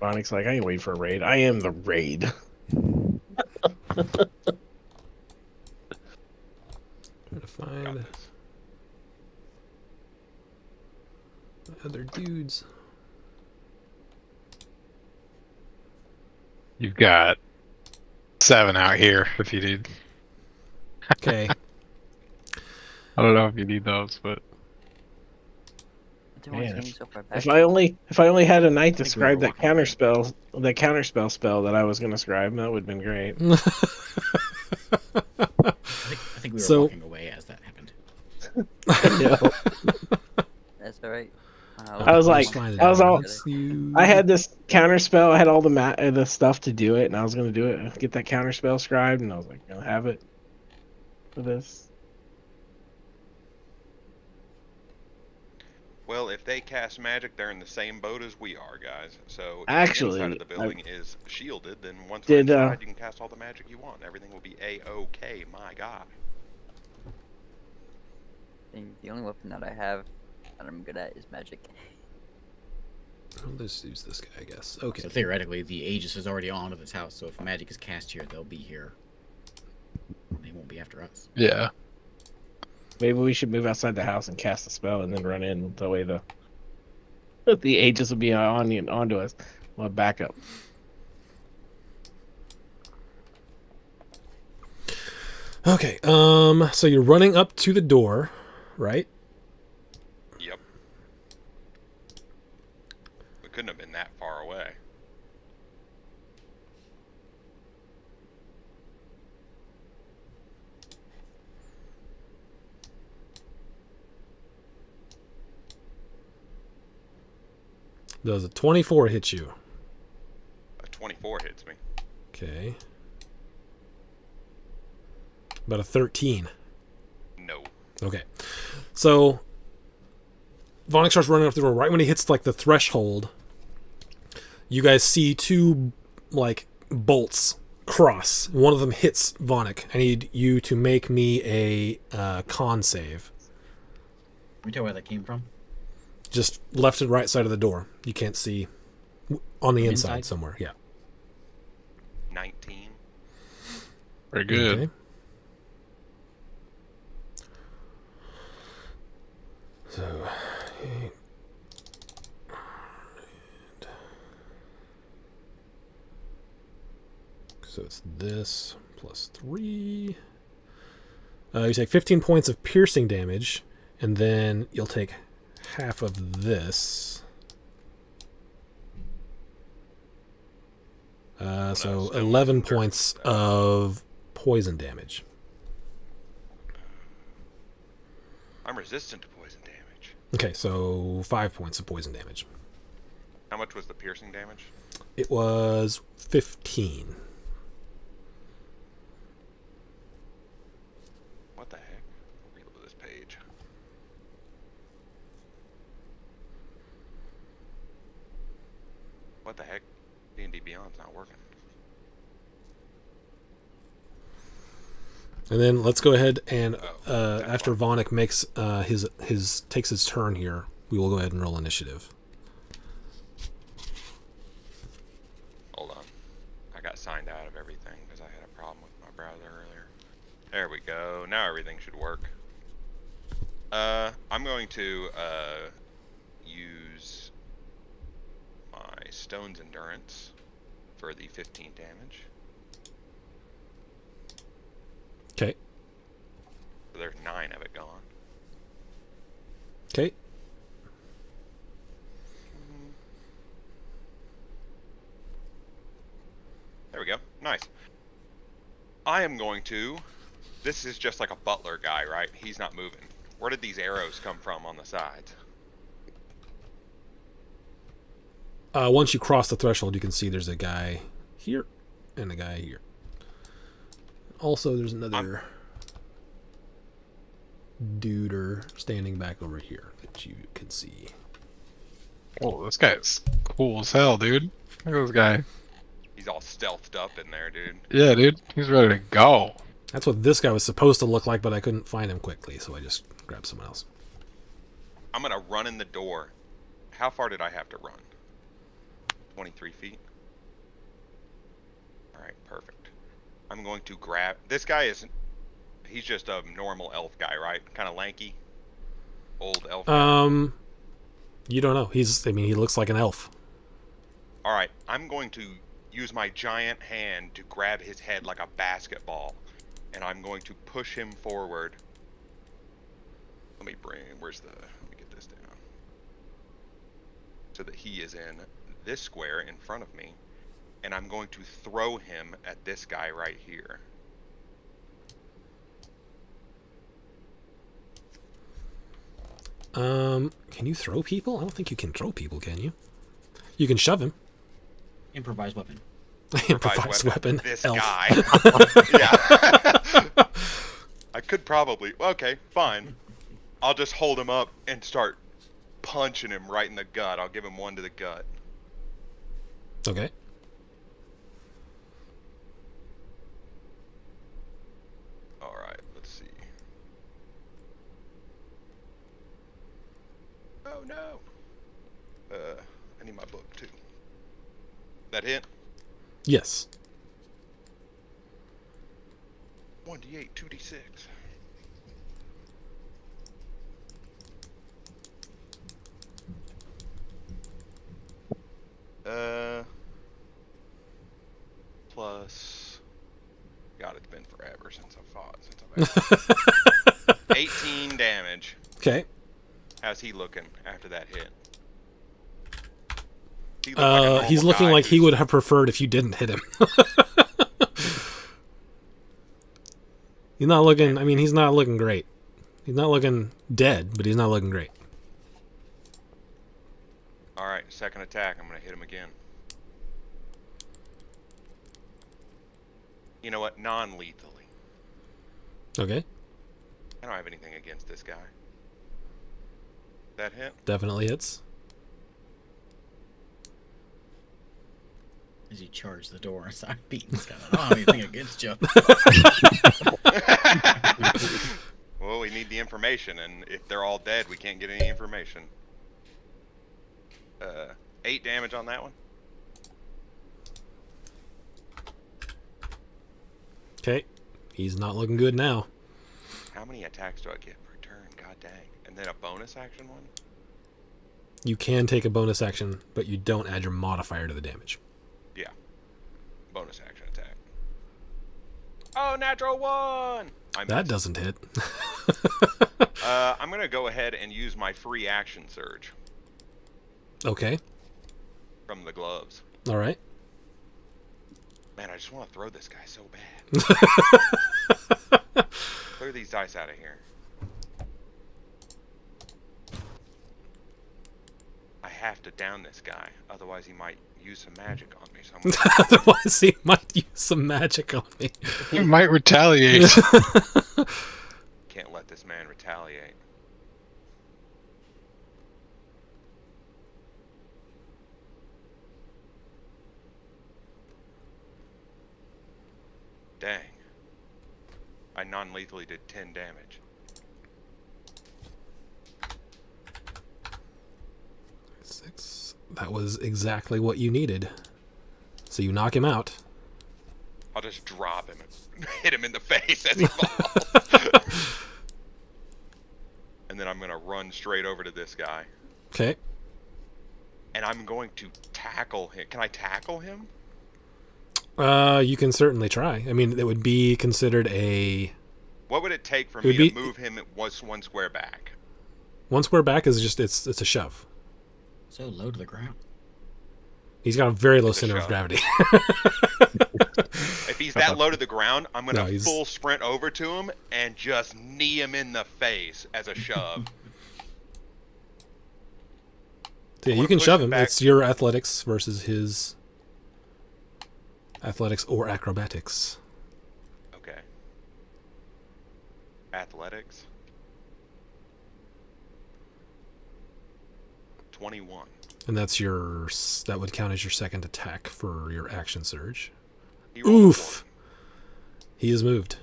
Vonic's like, I ain't waiting for a raid. I am the raid. Trying to find Got this. other dudes. You've got 7 out here if you need. Okay. I don't know if you need those, but I didn't want to Man, swing so far back. If I only had a knight to I think we were scribe that walking away. counterspell spell that I was gonna scribe, that would have been great. I think we were So- walking away as that happened. No. That's alright. I was like, I was all, I had this counter spell. I had all the stuff to do it, and I was gonna do it. Get that counter spell scribed, and I was like, I'll have it for this. Well, if they cast magic, they're in the same boat as we are, guys. So if Actually, the inside of the building is shielded, then once did, we're inside, you can cast all the magic you want. Everything will be A-OK, my god. I think the only weapon that I have that I'm good at is magic. I'll just use this guy, I guess. Okay. So theoretically, the Aegis is already onto this house, so if magic is cast here, they'll be here. They won't be after us. Yeah. maybe we should move outside the house and cast a spell, and then run in. That way the Aegis will be onto us. We'll have backup. Okay. So you're running up to the door, right? Yep. We couldn't have been that far away. Does a 24 hit you? A 24 hits me. Okay. About a 13. No. Okay. So Vonic starts running up the door. Right when he hits like the threshold, you guys see two like bolts cross. One of them hits Vonic. I need you to make me a con save. Can we tell where that came from? Just left and right side of the door. You can't see on the inside Inside? somewhere. Yeah. 19. Very good. Okay. So, it's this plus 3. You take 15 points of piercing damage, and then you'll take half of this. So 11 points of poison damage. I'm resistant to poison damage. Okay, so 5 points of poison damage. How much was the piercing damage? It was 15. What the heck? Reload this page. What the heck? D&D Beyond's not working. And then let's go ahead and after Vonic makes takes his turn here, we will go ahead and roll initiative. Hold on. I got signed out of everything because I had a problem with my browser earlier. There we go. Now everything should work. I'm going to use my Stone's Endurance for the 15 damage. Okay. So there's 9 of it gone. Okay. There we go. Nice. I am going to... This is just like a butler guy, right? He's not moving. Where did these arrows come from on the sides? Once you cross the threshold, you can see there's a guy here and a guy here. Also, there's another duder standing back over here that you can see. Oh, this guy's cool as hell, dude. Look at this guy. He's all stealthed up in there, dude. Yeah, dude. He's ready to go. That's what this guy was supposed to look like, but I couldn't find him quickly, so I just grabbed someone else. I'm going to run in the door. How far did I have to run? 23 feet? Alright, perfect. I'm going to grab... This guy is... He's just a normal elf guy, right? Kind of lanky? Old elf guy. You don't know. He looks like an elf. Alright, I'm going to use my giant hand to grab his head like a basketball. And I'm going to push him forward. Let me get this down. So that he is in this square in front of me. And I'm going to throw him at this guy right here. Can you throw people? I don't think you can throw people, can you? You can shove him. Improvised weapon. Improvised weapon. This Elf. guy. Yeah. I could probably. Okay, fine. I'll just hold him up and start punching him right in the gut. I'll give him one to the gut. Okay. All right, let's see. Oh no. I need my book too. That hit? Yes. 1d8, 2d6. Plus. God, it's been forever since I've fought. Since I've 18 damage. Okay. How's he looking after that hit? He look like a normal He's looking guy like he who's- would have preferred if you didn't hit him. He's not looking. I mean, he's not looking great. He's not looking dead, but he's not looking great. All right, second attack. I'm gonna hit him again. You know what? Non-lethally. Okay. I don't have anything against this guy. That hit? Definitely hits. As you charge the door and start beating this guy. I don't have anything against you. Well, we need the information, and if they're all dead, we can't get any information. 8 damage on that one. Okay. He's not looking good now. How many attacks do I get per turn? God dang. And then a bonus action one? You can take a bonus action, but you don't add your modifier to the damage. Yeah. Bonus action attack. Oh, natural 1! That doesn't hit. I'm gonna go ahead and use my free action surge Okay. from the gloves. All right. Man, I just want to throw this guy so bad. Clear these dice out of here. I have to down this guy, otherwise he might use some magic on me. So I'm gonna Otherwise, he might use some magic on me. You might retaliate. can't let this man retaliate. Dang. I non-lethally did 10 damage. Six. That was exactly what you needed. So you knock him out. I'll just drop him and hit him in the face as he falls. And then I'm going to run straight over to this guy. Okay. And I'm going to tackle him. Can I tackle him? You can certainly try. I mean, it would be considered a... What would it take for It me would be- to move him one square back? One square back is just, it's a shove. So low to the ground. He's got a very low It's a center of shove. gravity. If he's that low to the ground, I'm going No, to he's- full sprint over to him and just knee him in the face as a shove. Yeah, you wanna can push shove him him. back. It's your athletics versus his athletics or acrobatics. Okay. Athletics. 21. And that's that would count as your second attack for your action surge. He rolled a Oof. 20. He is moved.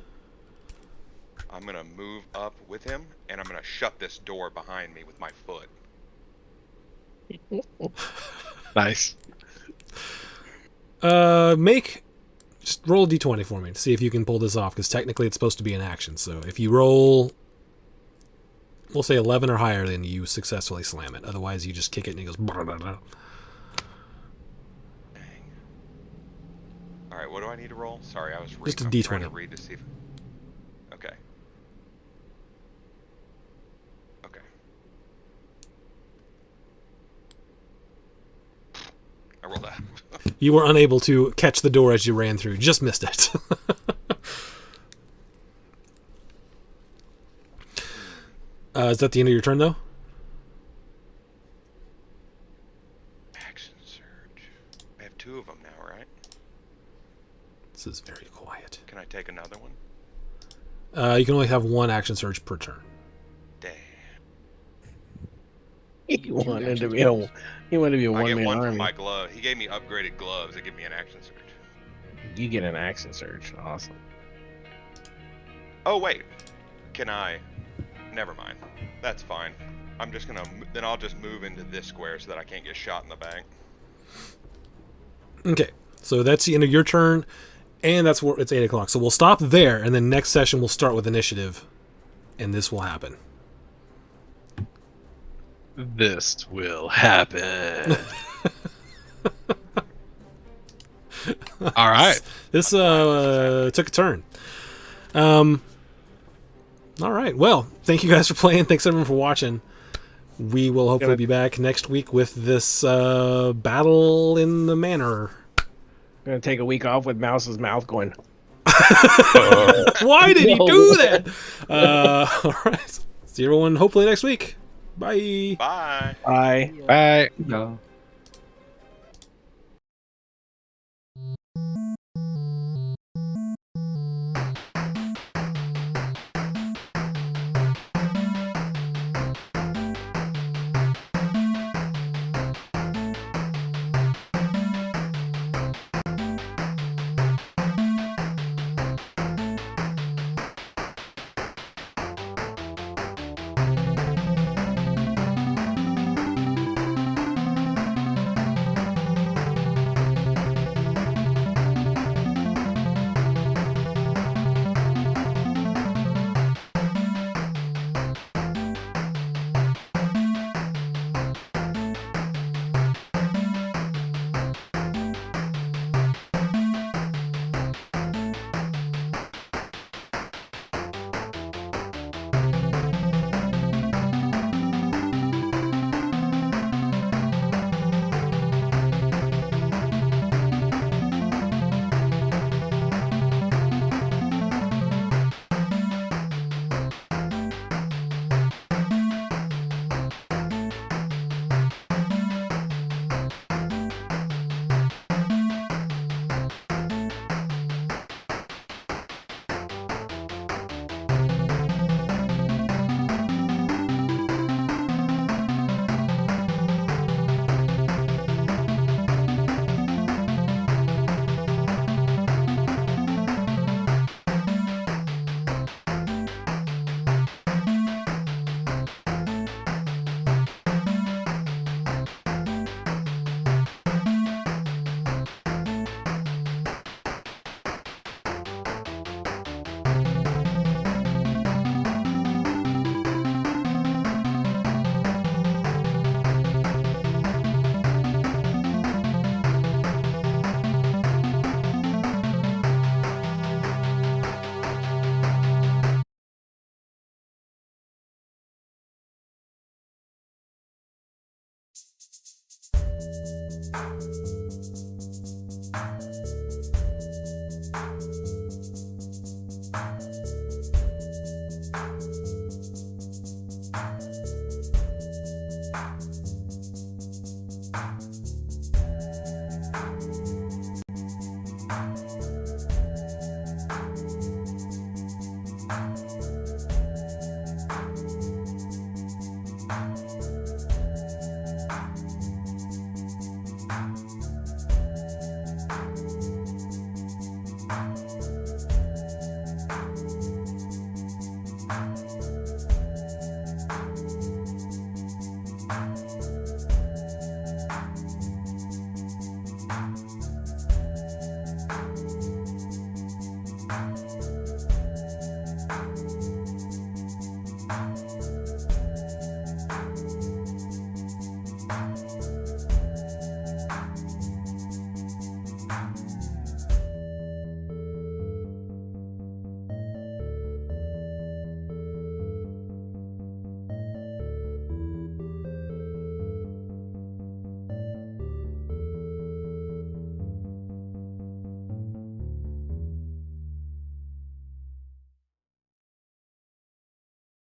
I'm going to move up with him, and I'm going to shut this door behind me with my foot. Nice. Just roll a d20 for me to see if you can pull this off, because technically it's supposed to be an action. So if you roll, we'll say 11 or higher, then you successfully slam it. Otherwise, you just kick it and it goes... Dang. Alright, what do I need to roll? Sorry, I was Just a I'm D20. trying to read to see if... Okay. Okay. I rolled that. You were unable to catch the door as you ran through. Just missed it. Is that the end of your turn, though? 2 of them now, right? This is very quiet. Can I take another one? You can only have 1 action surge per turn. Damn. He wanted to be a I get one-man one from army. my glove. He gave me upgraded gloves that give me an action surge. You get an action surge. Awesome. Oh wait, can I? Never mind. That's fine. I'm just gonna. Then I'll just move into this square so that I can't get shot in the back. Okay, so that's the end of your turn, and that's where it's 8 o'clock. So we'll stop there, and then next session we'll start with initiative, and this will happen. This will happen. All right. This took a turn. All right. Well, thank you guys for playing. Thanks everyone for watching. We will hopefully be back next week with this battle in the manor. I'm gonna take a week off with Mouse's mouth going. Why did he do that? All right. See everyone hopefully next week. Bye. Bye. Bye. Bye. No.